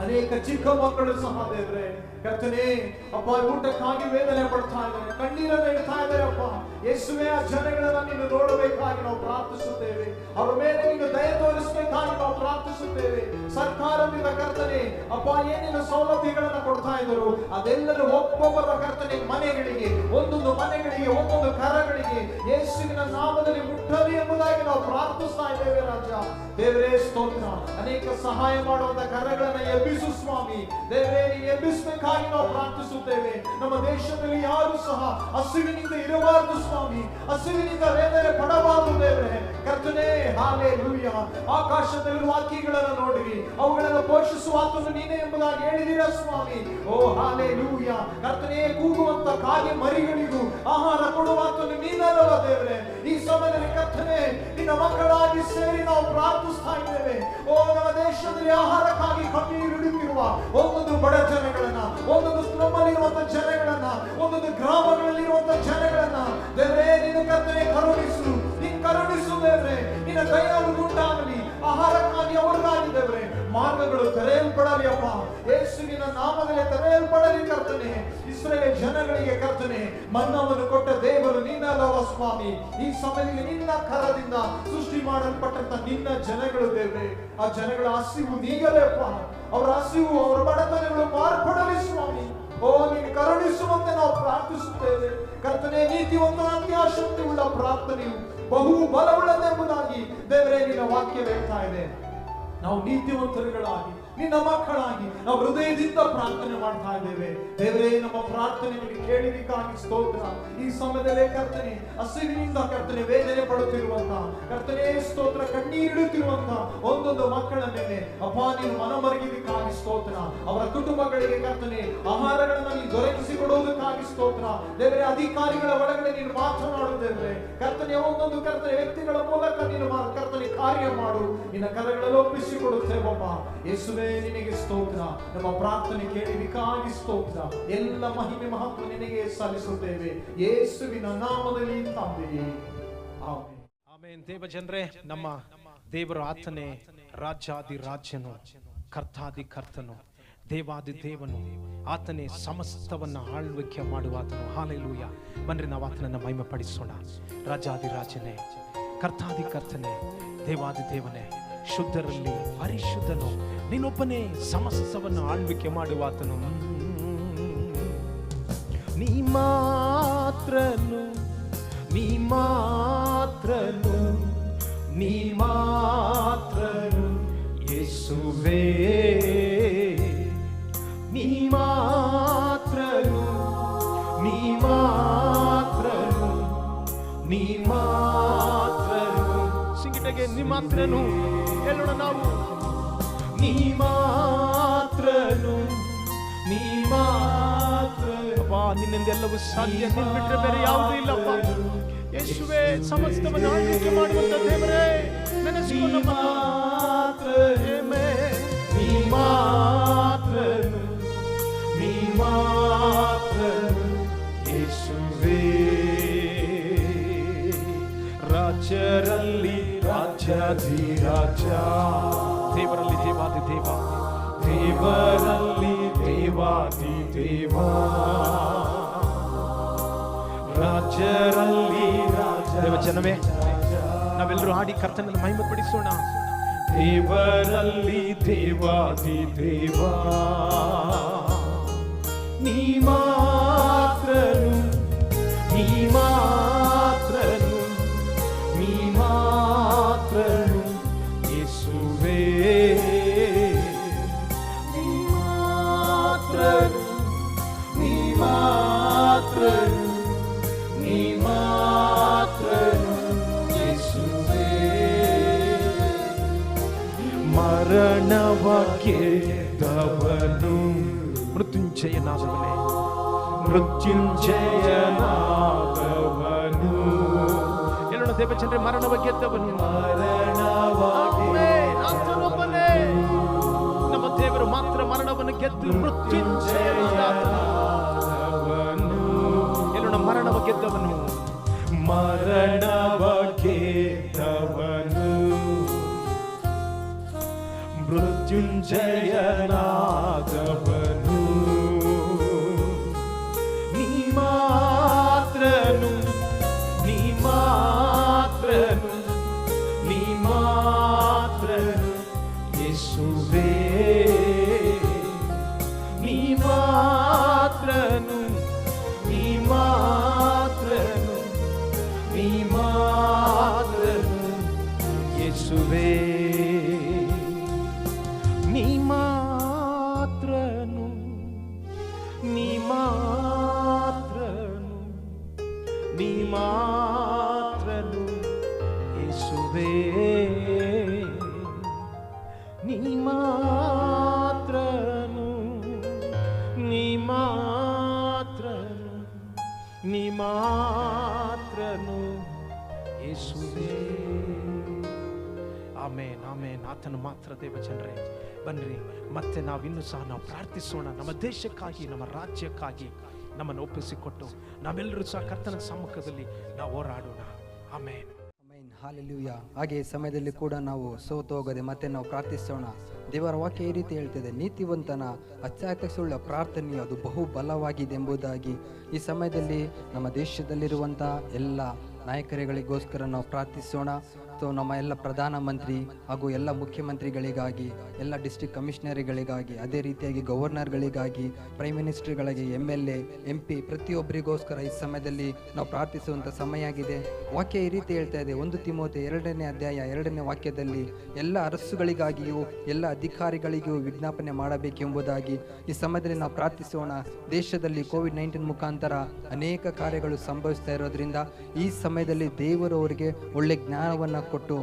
ಅನೇಕ ಚಿಕ್ಕ ಮಕ್ಕಳು ಸಹ ದೇವರೇ ಕರ್ತನೇ ಅಪ್ಪ ಊಟಕ್ಕಾಗಿ ವೇದನೆ ಪಡ್ತಾ ಇದ್ದಾರೆ, ಕಣ್ಣೀರನ್ನು ಇಡ್ತಾ ಇದ್ದಾರೆ ಅಪ್ಪ. ಯೇಸುವೇ, ಆ ಜನಗಳನ್ನ ನೀನು ನೋಡಬೇಕಾಗಿ ನಾವು ಪ್ರಾರ್ಥಿಸುತ್ತೇವೆ. ಅವರ ಮೇಲೆ ನೀನು ದಯ ತೋರಿಸಬೇಕಾಗಿ ನಾವು ಪ್ರಾರ್ಥಿಸುತ್ತೇವೆ. ಸರ್ಕಾರದಿಂದ ಕರ್ತನೆ ಅಪ್ಪ ಏನೇನು ಸೌಲಭ್ಯಗಳನ್ನ ಕೊಡ್ತಾ ಇದ್ದರು ಅದೆಲ್ಲರೂ ಒಬ್ಬೊಬ್ಬರ ಕರ್ತನೆ ಮನೆಗಳಿಗೆ, ಒಂದೊಂದು ಮನೆಗಳಿಗೆ, ಒಂದೊಂದು ಕರಗಳಿಗೆ ಯೇಸುವಿನ ನಾಮದಲ್ಲಿ ಮುಟ್ಟಲಿ ಎಂಬುದಾಗಿ ನಾವು ಪ್ರಾರ್ಥಿಸ್ತಾ ಇದ್ದೇವೆ ರಾಜ. ದೇವರೇ ಸ್ತೋತ್ರ. ಅನೇಕ ಸಹಾಯ ಮಾಡುವಂತ ಕರಗಳನ್ನ ಎಬ್ಬಿಸು ಸ್ವಾಮಿ. ದೇವರೇ, ನೀನು ಎಬ್ಬಿಸಬೇಕಾಗಿ ನಾವು ಪ್ರಾರ್ಥಿಸುತ್ತೇವೆ. ನಮ್ಮ ದೇಶದಲ್ಲಿ ಯಾರು ಸಹ ಹಸಿವಿನಿಂದ ಇರಬಾರದು ಸ್ವಾಮಿ, ಹಸಿವಿನಿಂದ ವೇದನೆ ಪಡಬಾರದು ದೇವರೇ ಕರ್ತನೇ. ಹಾಲೆಲೂಯಾ. ಆಕಾಶದಲ್ಲಿ ವಾಕ್ಯಗಳನ್ನು ನೋಡಿರಿ, ಅವುಗಳನ್ನು ಪೋಷಿಸುವ ಆತನು ನೀನೇ ಎಂಬುದಾಗಿ ಹೇಳಿದಿರ ಸ್ವಾಮಿ. ಓ ಹಾಲೆಲೂಯ. ಕರ್ತನೇ, ಕೂಗುವಂತ ಕಾಗೆ ಮರಿಗಳಿಗೂ ಆಹಾರ ಕೊಡುವ ಆತನು ನೀನಲ್ಲವ ದೇವರೇ. ಈ ಸಮಯದಲ್ಲಿ ಕರ್ತನೇ, ನಿನ್ನ ಮಕ್ಕಳಾಗಿ ಸೇರಿ ನಾವು ಪ್ರಾರ್ಥಿಸ್ತಾ ಇದ್ದೇವೆ. ಓ ನಮ್ಮ ದೇಶದಲ್ಲಿ ಆಹಾರಕ್ಕಾಗಿ ಕಣ್ಣೀರಿಡುತ್ತಿರುವ ಒಂದೊಂದು ಬಡ ಜನಗಳನ್ನ, ಒಂದೊಂದು ನಮ್ಮಲ್ಲಿರುವಂತ ಜನಗಳನ್ನ, ಒಂದೊಂದು ಗ್ರಾಮಗಳಲ್ಲಿರುವಂತ ಜನಗಳನ್ನ ದೇವರೇ ನಿನ್ನ ಕರ್ತನೆ ಕರುಣಿಸು. ನೀನು ಕರುಣಿಸು ದೇವರೇ. ನಿನ್ನ ದಯ ಉಂಟಾಗಲಿ. ಆಹಾರಕ್ಕಾಗಿ ಅವ್ರಿಗಾಗಿ ದೇವರೇ ಮಾರ್ಗಗಳು ತೆರೆಯಲ್ಪಡಲಿ ಅಪ್ಪ. ಯೇಸುವಿನ ನಾಮದಲ್ಲಿ ತೆರೆಯಲ್ಪಡಲಿ ಕರ್ತನೆ. ಇಸ್ರಾಯೇಲ್ ಜನಗಳಿಗೆ ಕರ್ತನೆ ಮನ್ನವನ್ನು ಕೊಟ್ಟ ದೇವರು ನೀನಲ್ಲವ ಸ್ವಾಮಿ. ಈ ಸಮಯದಲ್ಲಿ ನಿನ್ನ ಕರದಿಂದ ಸೃಷ್ಟಿ ಮಾಡಲ್ಪಟ್ಟಂತ ನಿನ್ನ ಜನಗಳು ದೇವರೇ, ಆ ಜನಗಳ ಹಸಿವು ನೀಗಲೇಪ್ಪ. ಅವರ ಹಸಿವು, ಅವರ ಬಡತನಗಳು ಮಾರ್ಪಡಲಿ ಸ್ವಾಮಿ. ಓ ನೀನು ಕರುಣಿಸುವಂತೆ ನಾವು ಪ್ರಾರ್ಥಿಸುತ್ತೇವೆ ಕರ್ತನೆ. ನೀತಿವಂತ ಅತ್ಯಾಶಕ್ತಿ ಉಳ್ಳ ಪ್ರಾರ್ಥನೆಯು ಬಹು ಬಲವುಳ್ಳದೆಂಬುದಾಗಿ ದೇವರೇ ನಿನ್ನ ವಾಕ್ಯ ಹೇಳ್ತಾ ಇದೆ. ನಾವು ನೀತಿವಂತರುಗಳಾಗಿ ನಿನ್ನ ಮಕ್ಕಳಾಗಿ ನಾವು ಹೃದಯದಿಂದ ಪ್ರಾರ್ಥನೆ ಮಾಡ್ತಾ ಇದ್ದೇವೆ ದೇವರೇ. ನಮ್ಮ ಪ್ರಾರ್ಥನೆಗಳಿಗೆ ಕೇಳಿದಕ್ಕಾಗಿ ಸ್ತೋತ್ರ. ಈ ಸಮಯದಲ್ಲೇ ಕರ್ತನೆ ಹಸಿವಿನಿಂದ ಕರ್ತನೆ ವೇದನೆ ಪಡುತ್ತಿರುವಂತ ಕರ್ತನೆ ಸ್ತೋತ್ರ, ಕಣ್ಣೀರಿಡುತ್ತಿರುವಂತ ಒಂದೊಂದು ಮಕ್ಕಳ ಮೇಲೆ ಅಪ್ಪ ನೀನು ಮನಮರಗಿದಕ್ಕಾಗಿ ಸ್ತೋತ್ರ. ಅವರ ಕುಟುಂಬಗಳಿಗೆ ಕರ್ತನೆ ಆಹಾರಗಳನ್ನು ನೀನು ದೊರಕಿಸಿಕೊಡುವುದಕ್ಕಾಗಿ ಸ್ತೋತ್ರ ದೇವರೇ. ಅಧಿಕಾರಿಗಳ ಒಳಗಡೆ ನೀನು ಮಾತನಾಡುತ್ತೇವೆ ಕರ್ತನೆ. ಒಂದೊಂದು ಕರ್ತನೆ ವ್ಯಕ್ತಿಗಳ ಮೂಲಕ ನೀನು ಕರ್ತನೆ ಕಾರ್ಯ ಮಾಡು. ನಿನ್ನ ಕರಗಳಲ್ಲಿ ಒಪ್ಪಿಸಿಕೊಡುತ್ತೇವಪ್ಪ ಯೇಸುವೇ. ನಿನಗೆ ಸ್ತೋತ್ರ. ನಮ್ಮ ಪ್ರಾರ್ಥನೆ ಕೇಳಿದಕ್ಕಾಗಿ ಸ್ತೋತ್ರ. ಎಲ್ಲ ಮಹಿಮೆ ಮಹತ್ವ ನಿನಗೆ ಸಲ್ಲಿಸುತ್ತೇವೆ ಯೇಸುವಿನ ನಾಮದಲ್ಲಿ ತಂದೆಯೇ, ಆಮೆನ್. ಆಮೆನ್. ದೇವ ಜನರೇ, ನಮ್ಮ ದೇವರು ಆತನೇ ರಾಜಾದಿ ರಾಜನು, ಕರ್ತಾದಿ ಕರ್ತನು, ದೇವಾದಿ ದೇವನು. ಆತನೇ ಸಮಸ್ತವನ್ನ ಆಳ್ವಿಕೆ ಮಾಡುವ ಆತನು. ಹಾಲೆಲೂಯ. ಬನ್ರಿ ನಾವು ಆತನನ್ನ ಮಹಿಮೆ ಪಡಿಸೋಣ. ರಾಜಾದಿ ರಾಜನೇ, ಕರ್ತಾದಿ ಕರ್ತನೇ, ದೇವಾದಿ ದೇವನೇ, ಶುದ್ಧರಲ್ಲಿ ಪರಿಶುದ್ಧನು, ನೀನೊಬ್ಬನೇ ಸಮಸ್ತವನ್ನು ಆಳ್ವಿಕೆ ಮಾಡುವಾತನು. ನೀ ಮಾತ್ರನು, ನೀ ಮಾತ್ರನು, ನೀ ಮಾತ್ರನು ಯೇಸುವೇ. ನೀ ಮಾತ್ರನು, ನೀ ಮಾತ್ರನು, ನೀ ಮಾತ್ರನು. ಸಿಂಗಿಟಗೆ ನೀ ಮಾತ್ರನು ಹೇಳೋಣ ನಾವು. ನೀ ಮಾತ್ರನು, ನೀ ಮಾತ್ರ. ಅಪ್ಪ ನಿನ್ನಿಂದ ಎಲ್ಲವೂ ಸಾಧ್ಯ. ನಿನ್ನ ಬಿಟ್ಟರೆ ಬೇರೆ ಯಾವುದೂ ಇಲ್ಲಪ್ಪ ಯೇಸುವೇ. ಸಮಸ್ತವನ್ನು ಆಳ್ವಿಕೆ ಮಾಡುವಂತ ದೇವರೇ ನೆನೆಸಿಕೊಂಡು ಮಾತ್ರ. ನೀ ಮಾತ್ರನು, ನೀ ಮಾತ್ರನು ಯೇಸುವೇ. ರಾಜರಲ್ಲಿ ರಾಜಾಧಿ ರಾಜ, ದೇವರಲ್ಲಿ ದೇವಾದಿ ದೇವ, ದೇವರಲ್ಲಿ ದೇವಾದಿ ದೇವ, ರಾಜರಲ್ಲಿ ರಾಜ. ದೇವಜನವೇ, ನಾವೆಲ್ಲರೂ ಹಾಡಿ ಕರ್ತನನ್ನು ಮಹಿಮೆ ಪಡಿಸೋಣ. ದೇವರಲ್ಲಿ ದೇವಾದಿ ದೇವ, ನೀ ಮಾತ್ರನು, ನೀ ಮಾತ್ರನು, ನೀ ಮಾತ್ರನು ಯೇಸುವೇ. ನೀ ಮಾತ್ರನು, ನೀ ಮಾತ್ರನು, ನೀ ಮಾತ್ರನು ಯೇಸುವೇ. ಮರಣವ ಗೆದ್ದವನು ಮೃತ್ಯುಂಜಯನಾದವನೇ, ಮೃತ್ಯುಂಜಯನಾದವನು. ಹೇಳೋಣ ದೇವಚಂದ್ರ, ಮರಣವ ಗೆದ್ದವನು, ಆತನೊಬ್ಬನೇ. ನಮ್ಮ ದೇವರು ಮಾತ್ರ ಮರಣವನ್ನು ಗೆದ್ದು ಮೃತ್ಯುಂಜಯನಾದವನು. ಹೇಳೋಣ ಮರಣವ ಗೆದ್ದವನು, ಮರಣವ ಗೆದ್ದವನು, ಮೃತ್ಯುಂಜಯನಾದವನು. ನೀ ಮಾತ್ರನು, ನೀ ಮಾತ್ರನು, ನೀ ಮಾತ್ರನು ಯೇಸುವೇ. ನೀ ಮಾತ್ರನು, ನೀ ಮಾತ್ರನು, ನೀ ಮಾತ್ರನು ಯೇಸುವೇ. ನೀ ಮಾತ್ರನು, ನೀ ಮಾತ್ರನು, ನೀ ಮಾತ್ರನು ಯೇಸುವೇ. ಆಮೇನ್ ಆಮೇನ್. ಆತನು ಮಾತ್ರ ದೇವ ಜನರೇ. ಬನ್ನಿರಿ, ಮತ್ತೆ ನಾವಿನ್ನೂ ಸಹ ನಾವು ಪ್ರಾರ್ಥಿಸೋಣ. ನಮ್ಮ ದೇಶಕ್ಕಾಗಿ, ನಮ್ಮ ರಾಜ್ಯಕ್ಕಾಗಿ ನಮ್ಮನ್ನು ಒಪ್ಪಿಸಿಕೊಟ್ಟು ನಾವೆಲ್ಲರೂ ಸಹ ಕರ್ತನ ಸಮ್ಮುಖದಲ್ಲಿ ನಾವು ಹೋರಾಡೋಣ. ಆಮೇನ್. ಹಾಲೆಲೂಯ. ಹಾಗೆ ಈ ಸಮಯದಲ್ಲಿ ಕೂಡ ನಾವು ಸೋತು ಹೋಗದೆ ಮತ್ತೆ ನಾವು ಪ್ರಾರ್ಥಿಸೋಣ. ದೇವರ ವಾಕ್ಯ ಈ ರೀತಿ ಹೇಳ್ತಿದೆ, ನೀತಿವಂತನ ಅತ್ಯಾಕರ್ಷುಳ್ಳ ಪ್ರಾರ್ಥನೆಯು ಅದು ಬಹು ಬಲವಾಗಿದೆ ಎಂಬುದಾಗಿ. ಈ ಸಮಯದಲ್ಲಿ ನಮ್ಮ ದೇಶದಲ್ಲಿರುವಂಥ ಎಲ್ಲ ನಾಯಕರುಗಳಿಗೋಸ್ಕರ ನಾವು ಪ್ರಾರ್ಥಿಸೋಣ. ನಮ್ಮ ಎಲ್ಲ ಪ್ರಧಾನಮಂತ್ರಿ ಹಾಗೂ ಎಲ್ಲ ಮುಖ್ಯಮಂತ್ರಿಗಳಿಗಾಗಿ, ಎಲ್ಲ ಡಿಸ್ಟ್ರಿಕ್ಟ್ ಕಮಿಷನರ್ಗಳಿಗಾಗಿ, ಅದೇ ರೀತಿಯಾಗಿ ಗವರ್ನರ್ಗಳಿಗಾಗಿ, ಪ್ರೈಮ್ ಮಿನಿಸ್ಟರ್ಗಳಿಗೆ, MLA, MP ಪ್ರತಿಯೊಬ್ಬರಿಗೋಸ್ಕರ ಈ ಸಮಯದಲ್ಲಿ ನಾವು ಪ್ರಾರ್ಥಿಸುವಂಥ ಸಮಯ ಆಗಿದೆ. ವಾಕ್ಯ ಈ ರೀತಿ ಹೇಳ್ತಾ ಇದೆ, 1 ತಿಮೋಥೆ 2ನೇ ಅಧ್ಯಾಯ 2ನೇ ವಾಕ್ಯದಲ್ಲಿ ಎಲ್ಲ ಅರಸುಗಳಿಗಾಗಿಯೂ ಎಲ್ಲ ಅಧಿಕಾರಿಗಳಿಗೂ ವಿಜ್ಞಾಪನೆ ಮಾಡಬೇಕೆಂಬುದಾಗಿ ಈ ಸಮಯದಲ್ಲಿ ನಾವು ಪ್ರಾರ್ಥಿಸೋಣ. ದೇಶದಲ್ಲಿ COVID-19 ಮುಖಾಂತರ ಅನೇಕ ಕಾರ್ಯಗಳು ಸಂಭವಿಸ್ತಾ ಇರೋದ್ರಿಂದ ಈ ಸಮಯದಲ್ಲಿ ದೇವರು ಅವರಿಗೆ ಒಳ್ಳೆ ಜ್ಞಾನವನ್ನು ಕೊಟ್ಟು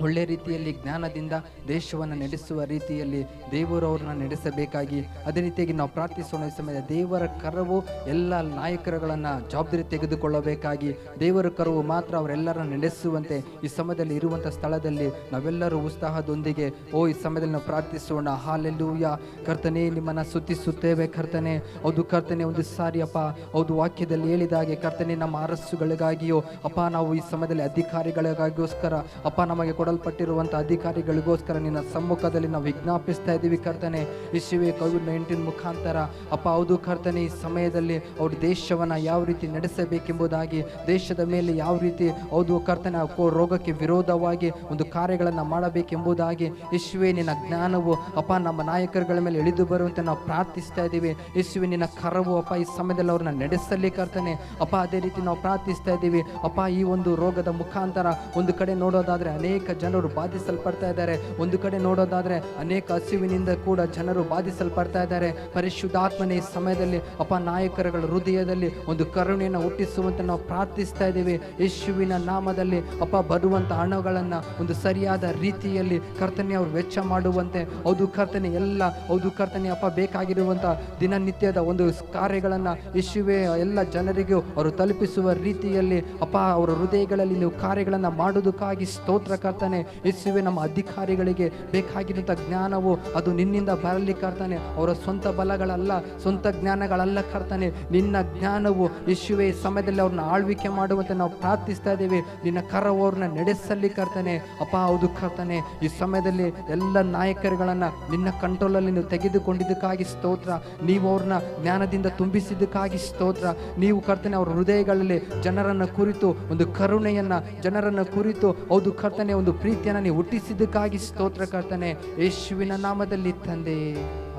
ಒಳ್ಳೆ ರೀತಿಯಲ್ಲಿ ಜ್ಞಾನದಿಂದ ದೇಶವನ್ನು ನಡೆಸುವ ರೀತಿಯಲ್ಲಿ ದೇವರು ಅವ್ರನ್ನ ನಡೆಸಬೇಕಾಗಿ ಅದೇ ರೀತಿಯಾಗಿ ನಾವು ಪ್ರಾರ್ಥಿಸೋಣ. ಈ ಸಮಯದ ದೇವರ ಕರವು ಎಲ್ಲ ನಾಯಕರುಗಳನ್ನು ಜವಾಬ್ದಾರಿ ತೆಗೆದುಕೊಳ್ಳಬೇಕಾಗಿ, ದೇವರ ಕರವು ಮಾತ್ರ ಅವರೆಲ್ಲರನ್ನು ನಡೆಸುವಂತೆ ಈ ಸಮಯದಲ್ಲಿ ಇರುವಂಥ ಸ್ಥಳದಲ್ಲಿ ನಾವೆಲ್ಲರೂ ಉತ್ಸಾಹದೊಂದಿಗೆ ಈ ಸಮಯದಲ್ಲಿ ನಾವು ಪ್ರಾರ್ಥಿಸೋಣ. ಹಾಲೆಲೂಯ. ಕರ್ತನೇ, ನಿಮ್ಮನ್ನು ಸ್ತುತಿಸುತ್ತೇವೆ ಕರ್ತನೆ. ಹೌದು ಕರ್ತನೆ, ಒಂದು ಸಾರಿ ಅಪ್ಪ, ಹೌದು ವಾಕ್ಯದಲ್ಲಿ ಹೇಳಿದಾಗೆ ಕರ್ತನೆ, ನಮ್ಮ ಅರಸುಗಳಿಗಾಗಿಯೋ ಅಪ್ಪ, ನಾವು ಈ ಸಮಯದಲ್ಲಿ ಅಧಿಕಾರಿಗಳಿಗೋಸ್ಕರ ಅಪ್ಪ, ನಮಗೆ ಕೊಡಲ್ಪಟ್ಟಿರುವಂಥ ಅಧಿಕಾರಿಗಳಿಗೋಸ್ಕರ ನಿನ್ನ ಸಮ್ಮುಖದಲ್ಲಿ ನಾವು ವಿಜ್ಞಾಪಿಸ್ತಾ ಇದ್ದೀವಿ ಕರ್ತನೆ. ಯೇಸುವೇ, COVID-19 ಮುಖಾಂತರ ಅಪ್ಪ, ಹೌದು ಕರ್ತನೆ, ಈ ಸಮಯದಲ್ಲಿ ಅವರು ದೇಶವನ್ನು ಯಾವ ರೀತಿ ನಡೆಸಬೇಕೆಂಬುದಾಗಿ, ದೇಶದ ಮೇಲೆ ಯಾವ ರೀತಿ ಹೌದು ಕರ್ತನೆ ರೋಗಕ್ಕೆ ವಿರೋಧವಾಗಿ ಒಂದು ಕಾರ್ಯಗಳನ್ನು ಮಾಡಬೇಕೆಂಬುದಾಗಿ ಯೇಸುವೇ, ನಿನ್ನ ಜ್ಞಾನವು ಅಪ್ಪ ನಮ್ಮ ನಾಯಕರುಗಳ ಮೇಲೆ ಇಳಿದು ಬರುವಂತೆ ನಾವು ಪ್ರಾರ್ಥಿಸ್ತಾ ಇದ್ದೀವಿ. ಯೇಸುವೇ, ನಿನ್ನ ಕರವು ಅಪ್ಪ ಈ ಸಮಯದಲ್ಲಿ ಅವ್ರನ್ನ ನಡೆಸಲಿ ಕರ್ತನೆ. ಅಪ್ಪ ಅದೇ ರೀತಿ ನಾವು ಪ್ರಾರ್ಥಿಸ್ತಾ ಇದ್ದೀವಿ ಅಪ್ಪ, ಈ ಒಂದು ರೋಗದ ಮುಖಾಂತರ ಒಂದು ಕಡೆ ನೋಡೋದಾದ್ರೆ ಅನೇಕ ಜನರು ಬಾಧಿಸಲ್ಪಡ್ತಾ ಇದ್ದಾರೆ, ಒಂದು ಕಡೆ ನೋಡೋದಾದ್ರೆ ಅನೇಕ ಹಸಿವಿನಿಂದ ಕೂಡ ಜನರು ಬಾಧಿಸಲ್ಪಡ್ತಾ ಇದ್ದಾರೆ. ಪರಿಶುದ್ಧಾತ್ಮನೇ, ಈ ಸಮಯದಲ್ಲಿ ಅಪ್ಪ ನಾಯಕರುಗಳ ಹೃದಯದಲ್ಲಿ ಒಂದು ಕರುಣೆಯನ್ನು ಹುಟ್ಟಿಸುವಂತೆ ನಾವು ಪ್ರಾರ್ಥಿಸ್ತಾ ಇದ್ದೀವಿ. ಯೇಸುವಿನ ನಾಮದಲ್ಲಿ ಅಪ್ಪ, ಬರುವಂಥ ಹಣಗಳನ್ನು ಒಂದು ಸರಿಯಾದ ರೀತಿಯಲ್ಲಿ ಕರ್ತನೆ ಅವರು ವೆಚ್ಚ ಮಾಡುವಂತೆ, ಹೌದು ಕರ್ತನೆ, ಎಲ್ಲ ಹೌದು ಕರ್ತನೆ ಅಪ್ಪ, ಬೇಕಾಗಿರುವಂಥ ದಿನನಿತ್ಯದ ಒಂದು ಕಾರ್ಯಗಳನ್ನು ಯೇಸುವೆ ಎಲ್ಲ ಜನರಿಗೂ ಅವರು ತಲುಪಿಸುವ ರೀತಿಯಲ್ಲಿ ಅಪ್ಪ ಅವರ ಹೃದಯಗಳಲ್ಲಿ ನೀವು ಕಾರ್ಯಗಳನ್ನು ಮಾಡೋದಕ್ಕಾಗಿ ಸ್ತೋತ್ರ ಕರ್ತನೆ. ಯೇಸುವೆ, ನಮ್ಮ ಅಧಿಕಾರಿಗಳಿಗೆ ಬೇಕಾಗಿರುವಂಥ ಜ್ಞಾನವು ಅದು ನಿನ್ನಿಂದ ಬರಲಿ ಕರ್ತನೆ. ಅವರ ಸ್ವಂತ ಬಲಗಳಲ್ಲ, ಸ್ವಂತ ಜ್ಞಾನಗಳಲ್ಲ ಕರ್ತನೆ, ನಿನ್ನ ಜ್ಞಾನವು ಯೇಸುವೆ ಈ ಸಮಯದಲ್ಲಿ ಅವ್ರನ್ನ ಆಳ್ವಿಕೆ ಮಾಡುವಂತೆ ನಾವು ಪ್ರಾರ್ಥಿಸ್ತಾ ಇದ್ದೀವಿ. ನಿನ್ನ ಕರವು ಅವ್ರನ್ನ ನಡೆಸಲಿ ಕರ್ತನೆ. ಅಪ್ಪ ಹೌದು ಕರ್ತನೆ, ಈ ಸಮಯದಲ್ಲಿ ಎಲ್ಲ ನಾಯಕರುಗಳನ್ನು ನಿನ್ನ ಕಂಟ್ರೋಲಲ್ಲಿ ನೀವು ತೆಗೆದುಕೊಂಡಿದ್ದಕ್ಕಾಗಿ ಸ್ತೋತ್ರ. ನೀವು ಅವ್ರನ್ನ ಜ್ಞಾನದಿಂದ ತುಂಬಿಸಿದ್ದಕ್ಕಾಗಿ ಸ್ತೋತ್ರ. ನೀವು ಕರ್ತನೆ ಅವರ ಹೃದಯಗಳಲ್ಲಿ ಜನರನ್ನು ಕುರಿತು ಒಂದು ಕರುಣೆಯನ್ನು, ಜನರನ್ನು ಕುರಿತು ಹೌದು ಕರ್ತನೆ ಒಂದು ಪ್ರೀತಿಯನ್ನು ನೀವು ಹುಟ್ಟಿಸಿದ್ದಕ್ಕಾಗಿ ಸ್ತೋತ್ರ ಕರ್ತನೆ. ಯೇಸುವಿನ ನಾಮದಲ್ಲಿ ತಂದೆ,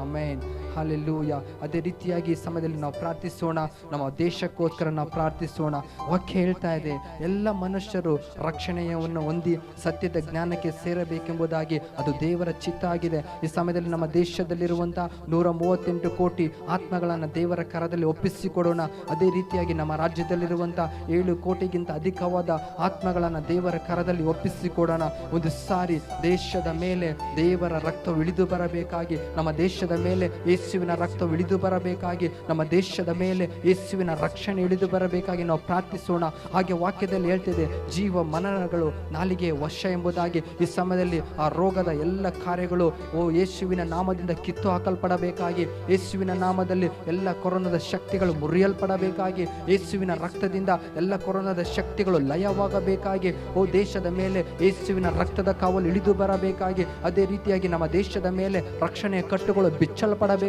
ಆಮೆನ್. ಹಾಲೆಲೂಯ. ಅದೇ ರೀತಿಯಾಗಿ ಈ ಸಮಯದಲ್ಲಿ ನಾವು ಪ್ರಾರ್ಥಿಸೋಣ, ನಮ್ಮ ದೇಶಕ್ಕೋಸ್ಕರ ನಾವು ಪ್ರಾರ್ಥಿಸೋಣ. ವಾಕ್ಯ ಹೇಳ್ತಾ ಇದೆ, ಎಲ್ಲ ಮನುಷ್ಯರು ರಕ್ಷಣೆಯನ್ನು ಹೊಂದಿ ಸತ್ಯದ ಜ್ಞಾನಕ್ಕೆ ಸೇರಬೇಕೆಂಬುದಾಗಿ ಅದು ದೇವರ ಚಿತ್ತ ಆಗಿದೆ. ಈ ಸಮಯದಲ್ಲಿ ನಮ್ಮ ದೇಶದಲ್ಲಿರುವಂಥ 138 ಕೋಟಿ ಆತ್ಮಗಳನ್ನು ದೇವರ ಕರದಲ್ಲಿ ಒಪ್ಪಿಸಿಕೊಡೋಣ. ಅದೇ ರೀತಿಯಾಗಿ ನಮ್ಮ ರಾಜ್ಯದಲ್ಲಿರುವಂಥ 7 ಕೋಟಿಗಿಂತ ಅಧಿಕವಾದ ಆತ್ಮಗಳನ್ನು ದೇವರ ಕರದಲ್ಲಿ ಒಪ್ಪಿಸಿಕೊಡೋಣ. ಒಂದು ಸಾರಿ ದೇಶದ ಮೇಲೆ ದೇವರ ರಕ್ತವು ಇಳಿದು ಬರಬೇಕಾಗಿ, ನಮ್ಮ ದೇಶದ ಮೇಲೆ ಯೇಸುವಿನ ರಕ್ತವು ಇಳಿದು ಬರಬೇಕಾಗಿ, ನಮ್ಮ ದೇಶದ ಮೇಲೆ ಯೇಸುವಿನ ರಕ್ಷಣೆ ಇಳಿದು ಬರಬೇಕಾಗಿ ನಾವು ಪ್ರಾರ್ಥಿಸೋಣ. ಹಾಗೆ ವಾಕ್ಯದಲ್ಲಿ ಹೇಳ್ತಿದೆ, ಜೀವ ಮರಣಗಳು ನಾಲಿಗೆ ವಶ ಎಂಬುದಾಗಿ. ಈ ಸಮಯದಲ್ಲಿ ಆ ರೋಗದ ಎಲ್ಲ ಕಾರ್ಯಗಳು ಯೇಸುವಿನ ನಾಮದಿಂದ ಕಿತ್ತು ಹಾಕಲ್ಪಡಬೇಕಾಗಿ, ಯೇಸುವಿನ ನಾಮದಲ್ಲಿ ಎಲ್ಲ ಕೊರೋನಾದ ಶಕ್ತಿಗಳು ಮುರಿಯಲ್ಪಡಬೇಕಾಗಿ, ಯೇಸುವಿನ ರಕ್ತದಿಂದ ಎಲ್ಲ ಕೊರೋನಾದ ಶಕ್ತಿಗಳು ಲಯವಾಗಬೇಕಾಗಿ, ದೇಶದ ಮೇಲೆ ಯೇಸುವಿನ ರಕ್ತದ ಕಾವಲು ಇಳಿದು ಬರಬೇಕಾಗಿ, ಅದೇ ರೀತಿಯಾಗಿ ನಮ್ಮ ದೇಶದ ಮೇಲೆ ರಕ್ಷಣೆಯ ಕಟ್ಟುಗಳು ಬಿಚ್ಚಲ್ಪಡಬೇಕಾಗಿ,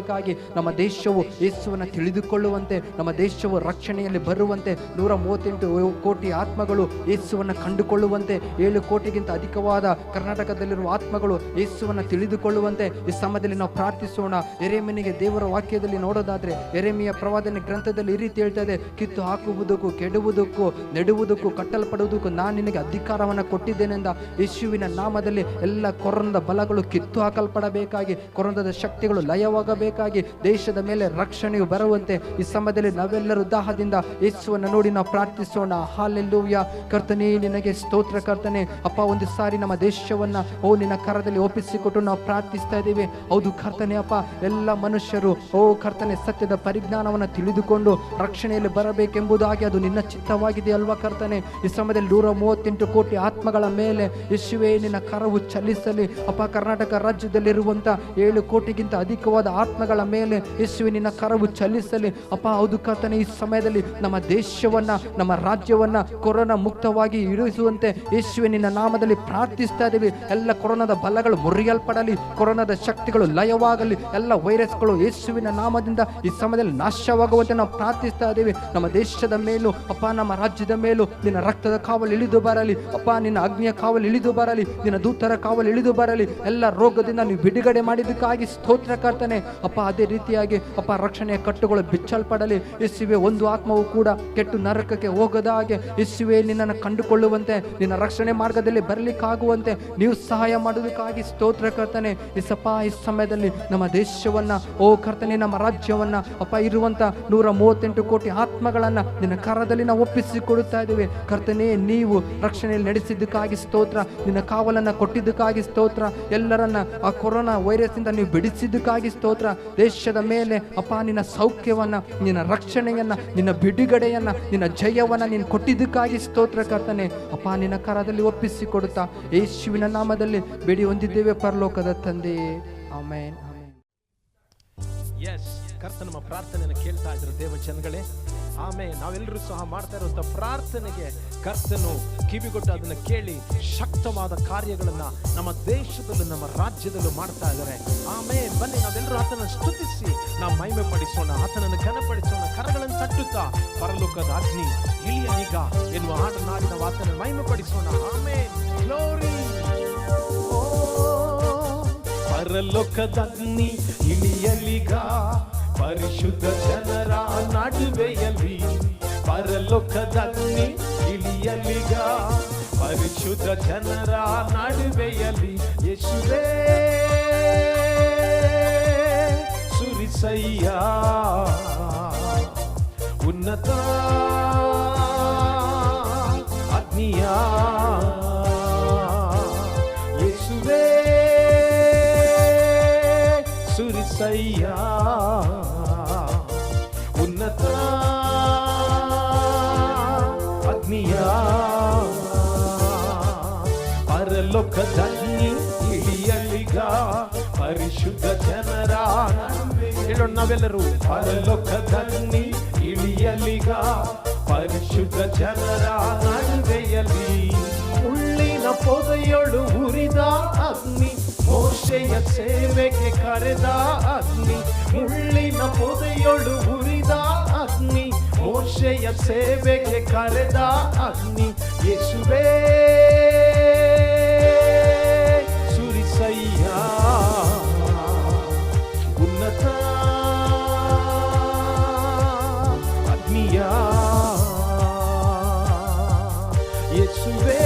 ನಮ್ಮ ದೇಶವು ಯೇಸುವನ್ನು ತಿಳಿದುಕೊಳ್ಳುವಂತೆ, ನಮ್ಮ ದೇಶವು ರಕ್ಷಣೆಯಲ್ಲಿ ಬರುವಂತೆ, 138 ಕೋಟಿ ಆತ್ಮಗಳು ಯೇಸುವನ್ನು ಕಂಡುಕೊಳ್ಳುವಂತೆ, 7 ಕೋಟಿಗಿಂತ ಅಧಿಕವಾದ ಕರ್ನಾಟಕದಲ್ಲಿರುವ ಆತ್ಮಗಳು ಯೇಸುವನ್ನು ತಿಳಿದುಕೊಳ್ಳುವಂತೆ ಈ ಸಮಯದಲ್ಲಿ ನಾವು ಪ್ರಾರ್ಥಿಸೋಣ. ಯೆರೆಮೀಯನಿಗೆ ದೇವರ ವಾಕ್ಯದಲ್ಲಿ ನೋಡೋದಾದ್ರೆ, ಯೆರೆಮೀಯ ಪ್ರವಾದನೆ ಗ್ರಂಥದಲ್ಲಿ ಈ ರೀತಿ ಹೇಳ್ತಾ ಇದೆ, ಕಿತ್ತು ಹಾಕುವುದಕ್ಕೂ, ಕೆಡುವುದಕ್ಕೂ, ನೆಡುವುದಕ್ಕೂ, ಕಟ್ಟಲ್ಪಡುವುದಕ್ಕೂ ನಾನು ನಿನಗೆ ಅಧಿಕಾರವನ್ನು ಕೊಟ್ಟಿದ್ದೇನೆಂದ. ಯೇಸುವಿನ ನಾಮದಲ್ಲಿ ಎಲ್ಲ ಕೊರೋನಾದ ಬಲಗಳು ಕಿತ್ತು ಹಾಕಲ್ಪಡಬೇಕಾಗಿ, ಕೊರೋನಾದ ಶಕ್ತಿಗಳು ಲಯವಾಗಬೇಕು. ಬರಬೇಕಾಗಿ, ದೇಶದ ಮೇಲೆ ರಕ್ಷಣೆಯು ಬರುವಂತೆ ಈ ಸಮಯದಲ್ಲಿ ನಾವೆಲ್ಲರೂ ದಾಹದಿಂದ ಯೇಸುವನ್ನು ನೋಡಿ ನಾವು ಪ್ರಾರ್ಥಿಸೋಣ. ಹಾಲೆಲೂಯ. ಕರ್ತನೇ ನಿನಗೆ ಸ್ತೋತ್ರ ಕರ್ತನೆ. ಅಪ್ಪ, ಒಂದು ಸಾರಿ ನಮ್ಮ ದೇಶವನ್ನ ನಿನ್ನ ಕರದಲ್ಲಿ ಒಪ್ಪಿಸಿಕೊಟ್ಟು ನಾವು ಪ್ರಾರ್ಥಿಸ್ತಾ ಇದ್ದೀವಿ. ಹೌದು ಕರ್ತನೆ ಅಪ್ಪ, ಎಲ್ಲ ಮನುಷ್ಯರು ಕರ್ತನೆ ಸತ್ಯದ ಪರಿಜ್ಞಾನವನ್ನು ತಿಳಿದುಕೊಂಡು ರಕ್ಷಣೆಯಲ್ಲಿ ಬರಬೇಕೆಂಬುದಾಗಿ ಅದು ನಿನ್ನ ಚಿತ್ತವಾಗಿದೆ ಅಲ್ವಾ ಕರ್ತನೆ. ಈ ಸಮಯದಲ್ಲಿ 138 ಕೋಟಿ ಆತ್ಮಗಳ ಮೇಲೆ ಯೇಸುವೇ ನಿನ್ನ ಕರವು ಚಲಿಸಲಿ ಅಪ್ಪ. ಕರ್ನಾಟಕ ರಾಜ್ಯದಲ್ಲಿರುವಂತ 7 ಕೋಟಿಗಿಂತ ಅಧಿಕವಾದ ಆತ್ಮಗಳ ಮೇಲೆ ಯೇಸುವೆ ನಿನ್ನ ಕರವು ಚಲಿಸಲಿ ಅಪ್ಪ. ಹೌದು ಕರ್ತನೆ, ಈ ಸಮಯದಲ್ಲಿ ನಮ್ಮ ದೇಶವನ್ನ, ನಮ್ಮ ರಾಜ್ಯವನ್ನ ಕೊರೋನಾ ಮುಕ್ತವಾಗಿ ಇರಿಸುವಂತೆ ಯೇಸುವೆ ನಿನ್ನ ನಾಮದಲ್ಲಿ ಪ್ರಾರ್ಥಿಸ್ತಾ ಇದ್ದೀವಿ. ಎಲ್ಲ ಕೊರೋನಾದ ಬಲಗಳು ಮುರಿಯಲ್ಪಡಲಿ, ಕೊರೋನಾದ ಶಕ್ತಿಗಳು ಲಯವಾಗಲಿ, ಎಲ್ಲ ವೈರಸ್ಗಳು ಯೇಸುವಿನ ನಾಮದಿಂದ ಈ ಸಮಯದಲ್ಲಿ ನಾಶವಾಗುವಂತೆ ನಾವು ಪ್ರಾರ್ಥಿಸ್ತಾ ಇದ್ದೀವಿ. ನಮ್ಮ ದೇಶದ ಮೇಲೂ ಅಪ್ಪ, ನಮ್ಮ ರಾಜ್ಯದ ಮೇಲೂ ನಿನ್ನ ರಕ್ತದ ಕಾವಲು ಇಳಿದು ಬರಲಿ ಅಪ್ಪ. ನಿನ್ನ ಅಗ್ನಿಯ ಕಾವಲು ಇಳಿದು ಬರಲಿ, ನಿನ್ನ ದೂತರ ಕಾವಲು ಇಳಿದು ಬರಲಿ. ಎಲ್ಲ ರೋಗದಿಂದ ನೀವು ಬಿಡುಗಡೆ ಮಾಡಿದ್ದಕ್ಕಾಗಿ ಸ್ತೋತ್ರ ಕರ್ತನೆ ಅಪ್ಪ. ಅದೇ ರೀತಿಯಾಗಿ ಅಪ್ಪ, ರಕ್ಷಣೆಯ ಕಟ್ಟುಗಳು ಬಿಚ್ಚಲ್ಪಡಲಿ ಯೇಸುವೆ. ಒಂದು ಆತ್ಮವು ಕೂಡ ಕೆಟ್ಟು ನರಕಕ್ಕೆ ಹೋಗದ ಹಾಗೆ ಯೇಸುವೆ ನಿನ್ನನ್ನು ಕಂಡುಕೊಳ್ಳುವಂತೆ, ನಿನ್ನ ರಕ್ಷಣೆ ಮಾರ್ಗದಲ್ಲಿ ಬರಲಿಕ್ಕಾಗುವಂತೆ ನೀವು ಸಹಾಯ ಮಾಡುವುದಕ್ಕಾಗಿ ಸ್ತೋತ್ರ ಕರ್ತನೆ. ಇಸಪ್ಪ, ಈ ಸಮಯದಲ್ಲಿ ನಮ್ಮ ದೇಶವನ್ನ ಕರ್ತನೆ, ನಮ್ಮ ರಾಜ್ಯವನ್ನ ಅಪ್ಪ, ಇರುವಂತ 138 ಕೋಟಿ ಆತ್ಮಗಳನ್ನ ನಿನ್ನ ಕರದಲ್ಲಿ ನಾವು ಒಪ್ಪಿಸಿಕೊಡುತ್ತಾ ಇದ್ದೀವಿ ಕರ್ತನೆ. ನೀವು ರಕ್ಷಣೆಯಲ್ಲಿ ನಡೆಸಿದ್ದಕ್ಕಾಗಿ ಸ್ತೋತ್ರ, ನಿನ್ನ ಕಾವಲನ್ನ ಕೊಟ್ಟಿದ್ದಕ್ಕಾಗಿ ಸ್ತೋತ್ರ, ಎಲ್ಲರನ್ನ ಆ ಕೊರೋನಾ ವೈರಸ್ ಇಂದ ನೀವು ಬಿಡಿಸಿದ್ದಕ್ಕಾಗಿ ಸ್ತೋತ್ರ. ದೇಶದ ಮೇಲೆ ಅಪ್ಪ, ನಿನ್ನ ಸೌಖ್ಯವನ್ನ, ನಿನ್ನ ರಕ್ಷಣೆಯನ್ನ, ನಿನ್ನ ಬಿಡುಗಡೆಯನ್ನ, ನಿನ್ನ ಜಯವನ್ನ ನೀನು ಕೊಟ್ಟಿದ್ದಕ್ಕಾಗಿ ಸ್ತೋತ್ರ ಕರ್ತನೆ ಅಪ್ಪ. ನಿನ್ನ ಕರದಲ್ಲಿ ಒಪ್ಪಿಸಿಕೊಡುತ್ತಾ ಯೇಸುವಿನ ನಾಮದಲ್ಲಿ ಬೇಡಿ ಹೊಂದಿದ್ದೇವೆ ಪರಲೋಕದ ತಂದೆ. ಆಮೆನ್. ಎಸ್, ಕರ್ತ ನಮ್ಮ ಪ್ರಾರ್ಥನೆಯನ್ನು ಕೇಳ್ತಾ ಇದ್ರು ದೇವ ಜನಗಳೇ. ಆಮೇಲೆ ನಾವೆಲ್ಲರೂ ಸಹ ಮಾಡ್ತಾ ಇರುವಂತ ಪ್ರಾರ್ಥನೆಗೆ ಕರ್ತನು ಕಿವಿಗೊಟ್ಟು ಅದನ್ನು ಕೇಳಿ ಶಕ್ತವಾದ ಕಾರ್ಯಗಳನ್ನ ನಮ್ಮ ದೇಶದಲ್ಲೂ ನಮ್ಮ ರಾಜ್ಯದಲ್ಲೂ ಮಾಡ್ತಾ ಇದ್ದಾರೆ. ಆಮೇಲೆ ಬನ್ನಿ ನಾವೆಲ್ಲರೂ ಆತನ ಸ್ತುತಿಸಿ ನಾವು ಮಹಿಮೆ ಪಡಿಸೋಣ, ಆತನನ್ನು ಘನಪಡಿಸೋಣ. ಕರಗಳನ್ನು ತಟ್ಟುತ್ತಾ ಪರಲೋಕದ ಅಗ್ನಿ ಇಳಿಯನೀಗ ಎನ್ನುವ ಹಾಡನ್ನಾಡಿ ನಾವು ಆತನ ಮಹಿಮೆ ಪಡಿಸೋಣ. ಆಮೇಲೆ ಗ್ಲೋರಿ. ಪರಲೋಕದ ಅಗ್ನಿ ಇಳಿಯಲಿಗ ಪರಿಶುದ್ಧ ಜನರ ನಡುವೆಯಲ್ಲಿ. ಪರಲೋಕದ ಅಗ್ನಿ ಇಳಿಯಲಿಗ ಪರಿಶುದ್ಧ ಜನರ ನಡುವೆಯಲ್ಲಿ. ಯೇಸುವೇ ಸುರಿಸಯ್ಯ ಉನ್ನತ ಅಗ್ನಿಯ. ಯೇಸುವೇ ಸುರಿಸಯ್ಯ ಉನ್ನತ ಅಗ್ನಿಯ. ಪರಲೋಕದ ಅಗ್ನಿ ಇಳಿಯಲಿಗ ಪರಿಶುದ್ಧ ಜನರ ಹೇಳೋಣ ನಾವೆಲ್ಲರೂ. ಪರಲೋಕದ ಅಗ್ನಿ ಇಳಿಯಲಿಗ ಪರಿಶುದ್ಧ ಜನರ ನಡುವೆಯಲ್ಲಿ. ಮುಳ್ಳಿನ ಪೊದೆಯೊಳು ಉರಿದ ಅಗ್ನಿ, ಮೋಶೆಯ ಸೇವೆಗೆ ಕರೆದ ಅಗ್ನಿ. ಮುಳ್ಳಿನ ಪೊದೆಯೊಳು ಉರಿದ ಅಗ್ನಿ, ಮೋಶೆಯ ಸೇವೆಗೆ ಕರೆದ ಅಗ್ನಿ. ಯೇಸುವೇ ಸುರಿಸಯ್ಯ ಉನ್ನತ ಅಗ್ನಿಯ. ಯೇಸುವೇ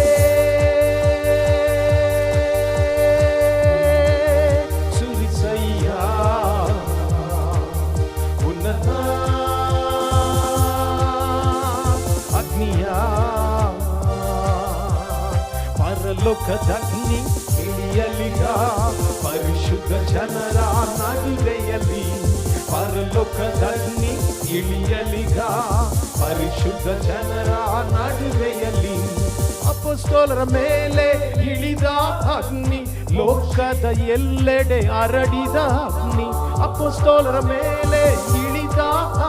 ಪರಲೋಕದ ಅಗ್ನಿ ಇಳಿಯಲಿಗ ಪರಿಶುದ್ಧ ಜನರ ನಡುವೆಯಲ್ಲಿ. ಪರಲೋಕದ ಅಗ್ನಿ ಇಳಿಯಲಿಗ ಪರಿಶುದ್ಧ ಜನರ ನಡುವೆಯಲ್ಲಿ. ಅಪೊಸ್ತಲರ ಮೇಲೆ ಇಳಿದ ಅಗ್ನಿ, ಲೋಕದ ಎಲ್ಲೆಡೆ ಹರಡಿದ ಅಗ್ನಿ. ಅಪೊಸ್ತಲರ ಮೇಲೆ ಇಳಿದ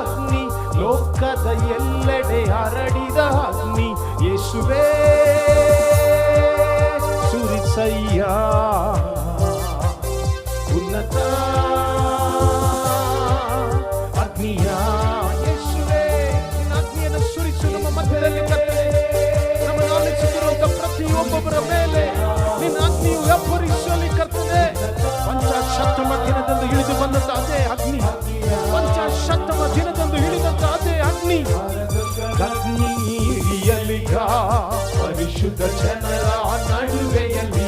ಅಗ್ನಿ, ಲೋಕದ ಎಲ್ಲೆಡೆ ಹರಡಿದ ಅಗ್ನಿ. ಯೇಸುವೇ ಸುರಿಸಯ್ಯ ಉನ್ನತ ಅಗ್ನಿಯ. ಯೇಸುವೇ ನಿನ್ನ ಅಗ್ನಿಯನ್ನು ಸುರಿಸು ನಮ್ಮ ಮಧ್ಯದಲ್ಲಿ ಕರ್ತನೆ. ನಮ್ಮನ್ನು ಆಲಿಸುತ್ತಿರುವಂತ ಪ್ರತಿಯೊಬ್ಬೊಬ್ಬರ ಮೇಲೆ ನಿನ್ನ ಅಗ್ನಿಯು ವ್ಯಾಪರಿಸಲಿ ಕರ್ತನೆ. ಪಂಚಾಶತ್ತಮ ದಿನದಂದು ಇಳಿದು ಬಂದಂತ ಅದೇ ಅಗ್ನಿ, ಪಂಚಾಶತ್ತಮ ದಿನದಂದು ಇಳಿದಂತ ಅದೇ ಅಗ್ನಿ. ಅಗ್ನಿ ಇಳಿಯಲಿಗ ಪರಿಶುದ್ಧ ಜನರ ನಡುವೆಯಲ್ಲಿ.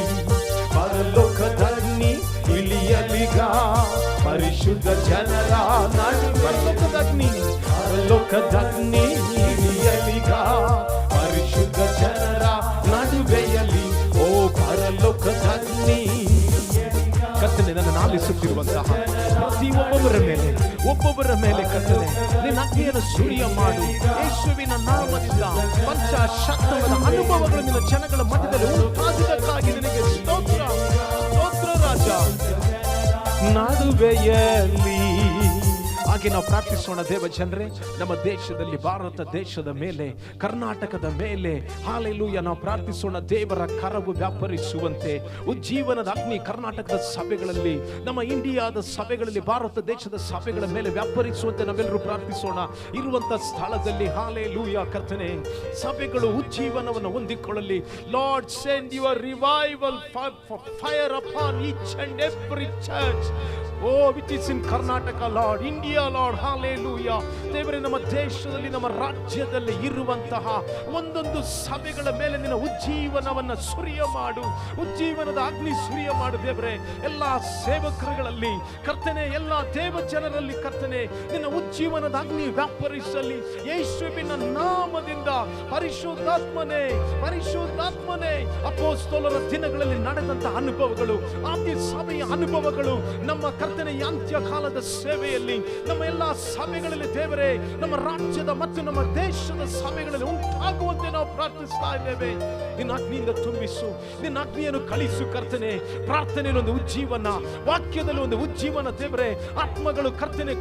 ಪರಿಶುದ್ಧ ಜನರ ಪರಲೋಕದಗ್ನಿ ಪರಲೋಕದಗ್ನಿ ಇಳಿಯಲಿಗ ಪರಿಶುದ್ಧ ಜನರ ನಡುವೆಯಲ್ಲಿ ಓ ಪರಲೋಕದಗ್ನಿ ಕರ್ತನೆ ನನ್ನನ್ನು ಆಲಿಸುತ್ತಿರುವಂತಹ ಪ್ರತಿ ಒಬ್ಬೊಬ್ಬರ ಮೇಲೆ ಕರ್ತನೆ ನಿನ್ನ ಅಗ್ನಿಯನ್ನು ಸುರಿಯ ಮಾಡು ಯೇಸುವಿನ ನಾಮದಿಂದ ಪಂಚಶಕ್ತವಾದ ಅನುಭವಗಳು ನಿನ್ನ ಜನಗಳ ಮಧ್ಯದಲ್ಲಿ ಉಂಟಾಗುವುದಕ್ಕಾಗಿ ನಿನಗೆ ಸ್ತೋತ್ರ ರಾಜ ನಡುವೆಯಲ್ಲಿ. ಹಾಗೆ ನಾವು ಪ್ರಾರ್ಥಿಸೋಣ ದೇವ ಜನರೇ, ನಮ್ಮ ದೇಶದಲ್ಲಿ ಭಾರತ ದೇಶದ ಮೇಲೆ ಕರ್ನಾಟಕದ ಮೇಲೆ ಹಾಲೆಲೂಯ ನಾವು ಪ್ರಾರ್ಥಿಸೋಣ. ದೇವರ ಕರವು ವ್ಯಾಪರಿಸುವಂತೆ ಉಜ್ಜೀವನದ ಅಗ್ನಿ ಕರ್ನಾಟಕದ ಸಭೆಗಳಲ್ಲಿ, ನಮ್ಮ ಇಂಡಿಯಾದ ಸಭೆಗಳಲ್ಲಿ, ಭಾರತ ದೇಶದ ಸಭೆಗಳ ಮೇಲೆ ವ್ಯಾಪರಿಸುವಂತೆ ನಾವೆಲ್ಲರೂ ಪ್ರಾರ್ಥಿಸೋಣ. ಇರುವಂತ ಸ್ಥಳದಲ್ಲಿ ಹಾಲೆಲೂಯ ಕರ್ತನೆ ಸಭೆಗಳು ಉಜ್ಜೀವನವನ್ನು ಹೊಂದಿಕೊಳ್ಳಲಿ. Lord send your revival fire upon each and every church which is in Karnataka, Lord, India, Lord, hallelujah. ದೇವರೇ, ನಮ್ಮ ದೇಶದಲ್ಲಿ ನಮ್ಮ ರಾಜ್ಯದಲ್ಲಿ ಇರುವಂತಹ ಒಂದೊಂದು ಸಭೆಗಳ ಮೇಲೆ ನಿನ್ನ ಉಜ್ಜೀವನವನ್ನ ಸುರಿಯ ಮಾಡು, ಉಜ್ಜೀವನದ ಅಗ್ನಿ ಸುರಿಯ ಮಾಡು ದೇವರೇ. ಎಲ್ಲಾ ಸೇವಕರುಗಳಲ್ಲಿ ಕರ್ತನೆ, ಎಲ್ಲಾ ದೇವ ಜನರಲ್ಲಿ ಕರ್ತನೆ ನಿನ್ನ ಉಜ್ಜೀವನದ ಅಗ್ನಿ ವ್ಯಾಪರಿಸಲಿ ಯೇಸುವಿನ ನಾಮದಿಂದ. ಪರಿಶುದ್ಧಾತ್ಮನೇ ಅಪೊಸ್ತಲರ ದಿನಗಳಲ್ಲಿ ನಡೆದಂತ ಅನುಭವಗಳು, ಆದಿ ಸಭೆಯ ಅನುಭವಗಳು ನಮ್ಮ ಕರ್ತನೆ ಅಂತ್ಯ ಕಾಲದ ಸೇವೆಯಲ್ಲಿ ನಮ್ಮ ಎಲ್ಲಾ ಸಭೆಗಳಲ್ಲಿ ದೇವರೇ, ನಮ್ಮ ರಾಜ್ಯದ ಮತ್ತು ನಮ್ಮ ದೇಶದ ಸಭೆಗಳಲ್ಲಿ ಉಂಟಾಗುವಂತೆ ನಾವು ಪ್ರಾರ್ಥಿಸ್ತಾ ಇದ್ದೇವೆ. ನಿನ್ನ ಅಗ್ನಿಯಿಂದ ತುಂಬಿಸು, ನಿನ್ನ ಅಗ್ನಿಯನ್ನು ಕಳಿಸು ಕರ್ತನೆ. ಪ್ರಾರ್ಥನೆಯಲ್ಲಿ ಒಂದು ಉಜ್ಜೀವನ, ವಾಕ್ಯದಲ್ಲಿ ಒಂದು ಉಜ್ಜೀವನ ದೇವರೇ. ಆತ್ಮಗಳು ಕರ್ತನೆ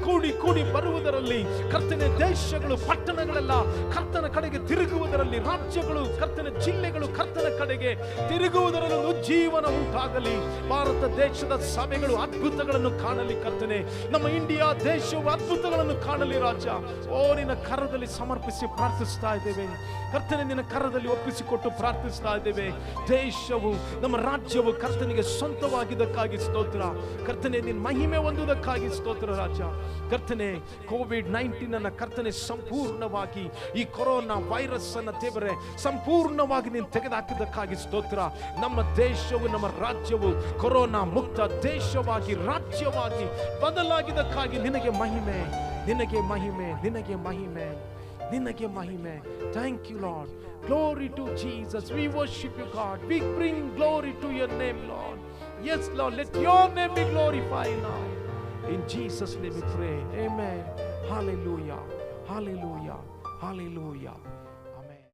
ಕೂಡಿ ಬರುವುದರಲ್ಲಿ ಕರ್ತನೆ, ದೇಶಗಳು ಪಟ್ಟಣಗಳೆಲ್ಲ ಕರ್ತನ ಕಡೆಗೆ ತಿರುಗುವುದರಲ್ಲಿ, ರಾಜ್ಯಗಳು ಕರ್ತನೆ, ಜಿಲ್ಲೆಗಳು ಕರ್ತನ ಕಡೆಗೆ ತಿರುಗುವುದರಲ್ಲಿ ಉಜ್ಜೀವನ ಉಂಟಾಗಲಿ. ಭಾರತ ದೇಶದ ಸಭೆಗಳು ಅದ್ಭುತಗಳನ್ನು ಕಾಣಲಿ ಕರ್ತನೆ. ನಮ್ಮ ಇಂಡಿಯಾ ದೇಶವು ಅದ್ಭುತಗಳನ್ನು ಕಾಣಲಿ ರಾಜ. ಓ ನಿನ್ನ ಕರದಲ್ಲಿ ಸಮರ್ಪಿಸಿ ಪ್ರಾರ್ಥಿಸ್ತಾ ಇದ್ದೇವೆ ಕರ್ತನೆ, ನಿನ್ನ ಕರದಲ್ಲಿ ಒಪ್ಪಿಸಿಕೊಟ್ಟು ಪ್ರಾರ್ಥಿಸ್ತಾ ಇದ್ದೇವೆ. ದೇಶವು, ನಮ್ಮ ರಾಜ್ಯವು ಕರ್ತನಿಗೆ ಸ್ವಂತವಾಗಿದ್ದಕ್ಕಾಗಿ ಸ್ತೋತ್ರ ಕರ್ತನೆ. ನಿನ್ನ ಮಹಿಮೆ ಹೊಂದುವುದಕ್ಕಾಗಿ ಸ್ತೋತ್ರ ರಾಜ. ಕರ್ತನೆ, ಕೋವಿಡ್-19 ಅನ್ನ ಕರ್ತನೆ ಸಂಪೂರ್ಣವಾಗಿ, ಈ ಕೊರೋನಾ ವೈರಸ್ ಅನ್ನ ದೇವರೇ ಸಂಪೂರ್ಣವಾಗಿ ನೀನು ತೆಗೆದುಹಾಕಿದ್ದಕ್ಕಾಗಿ ಸ್ತೋತ್ರ. ನಮ್ಮ ದೇಶವು, ನಮ್ಮ ರಾಜ್ಯವು ಕೊರೋನಾ ಮುಕ್ತ ದೇಶವಾಗಿ, ರಾಜ್ಯವಾಗಿ ಬದಲಾಗಿದ್ದಕ್ಕಾಗಿ ನಿನಗೆ ಮಹಿಮೆ, ನಿನಗೆ ಮಹಿಮೆ, ನಿನಗೆ ಮಹಿಮೆ, ನಿನಗೆ ಮಹಿಮೆ. Thank you Lord. Glory to Jesus. We worship you God. We bring glory to your name Lord. Yes Lord, let your name be glorified now. In Jesus name we pray. Amen. Hallelujah. Hallelujah. Hallelujah.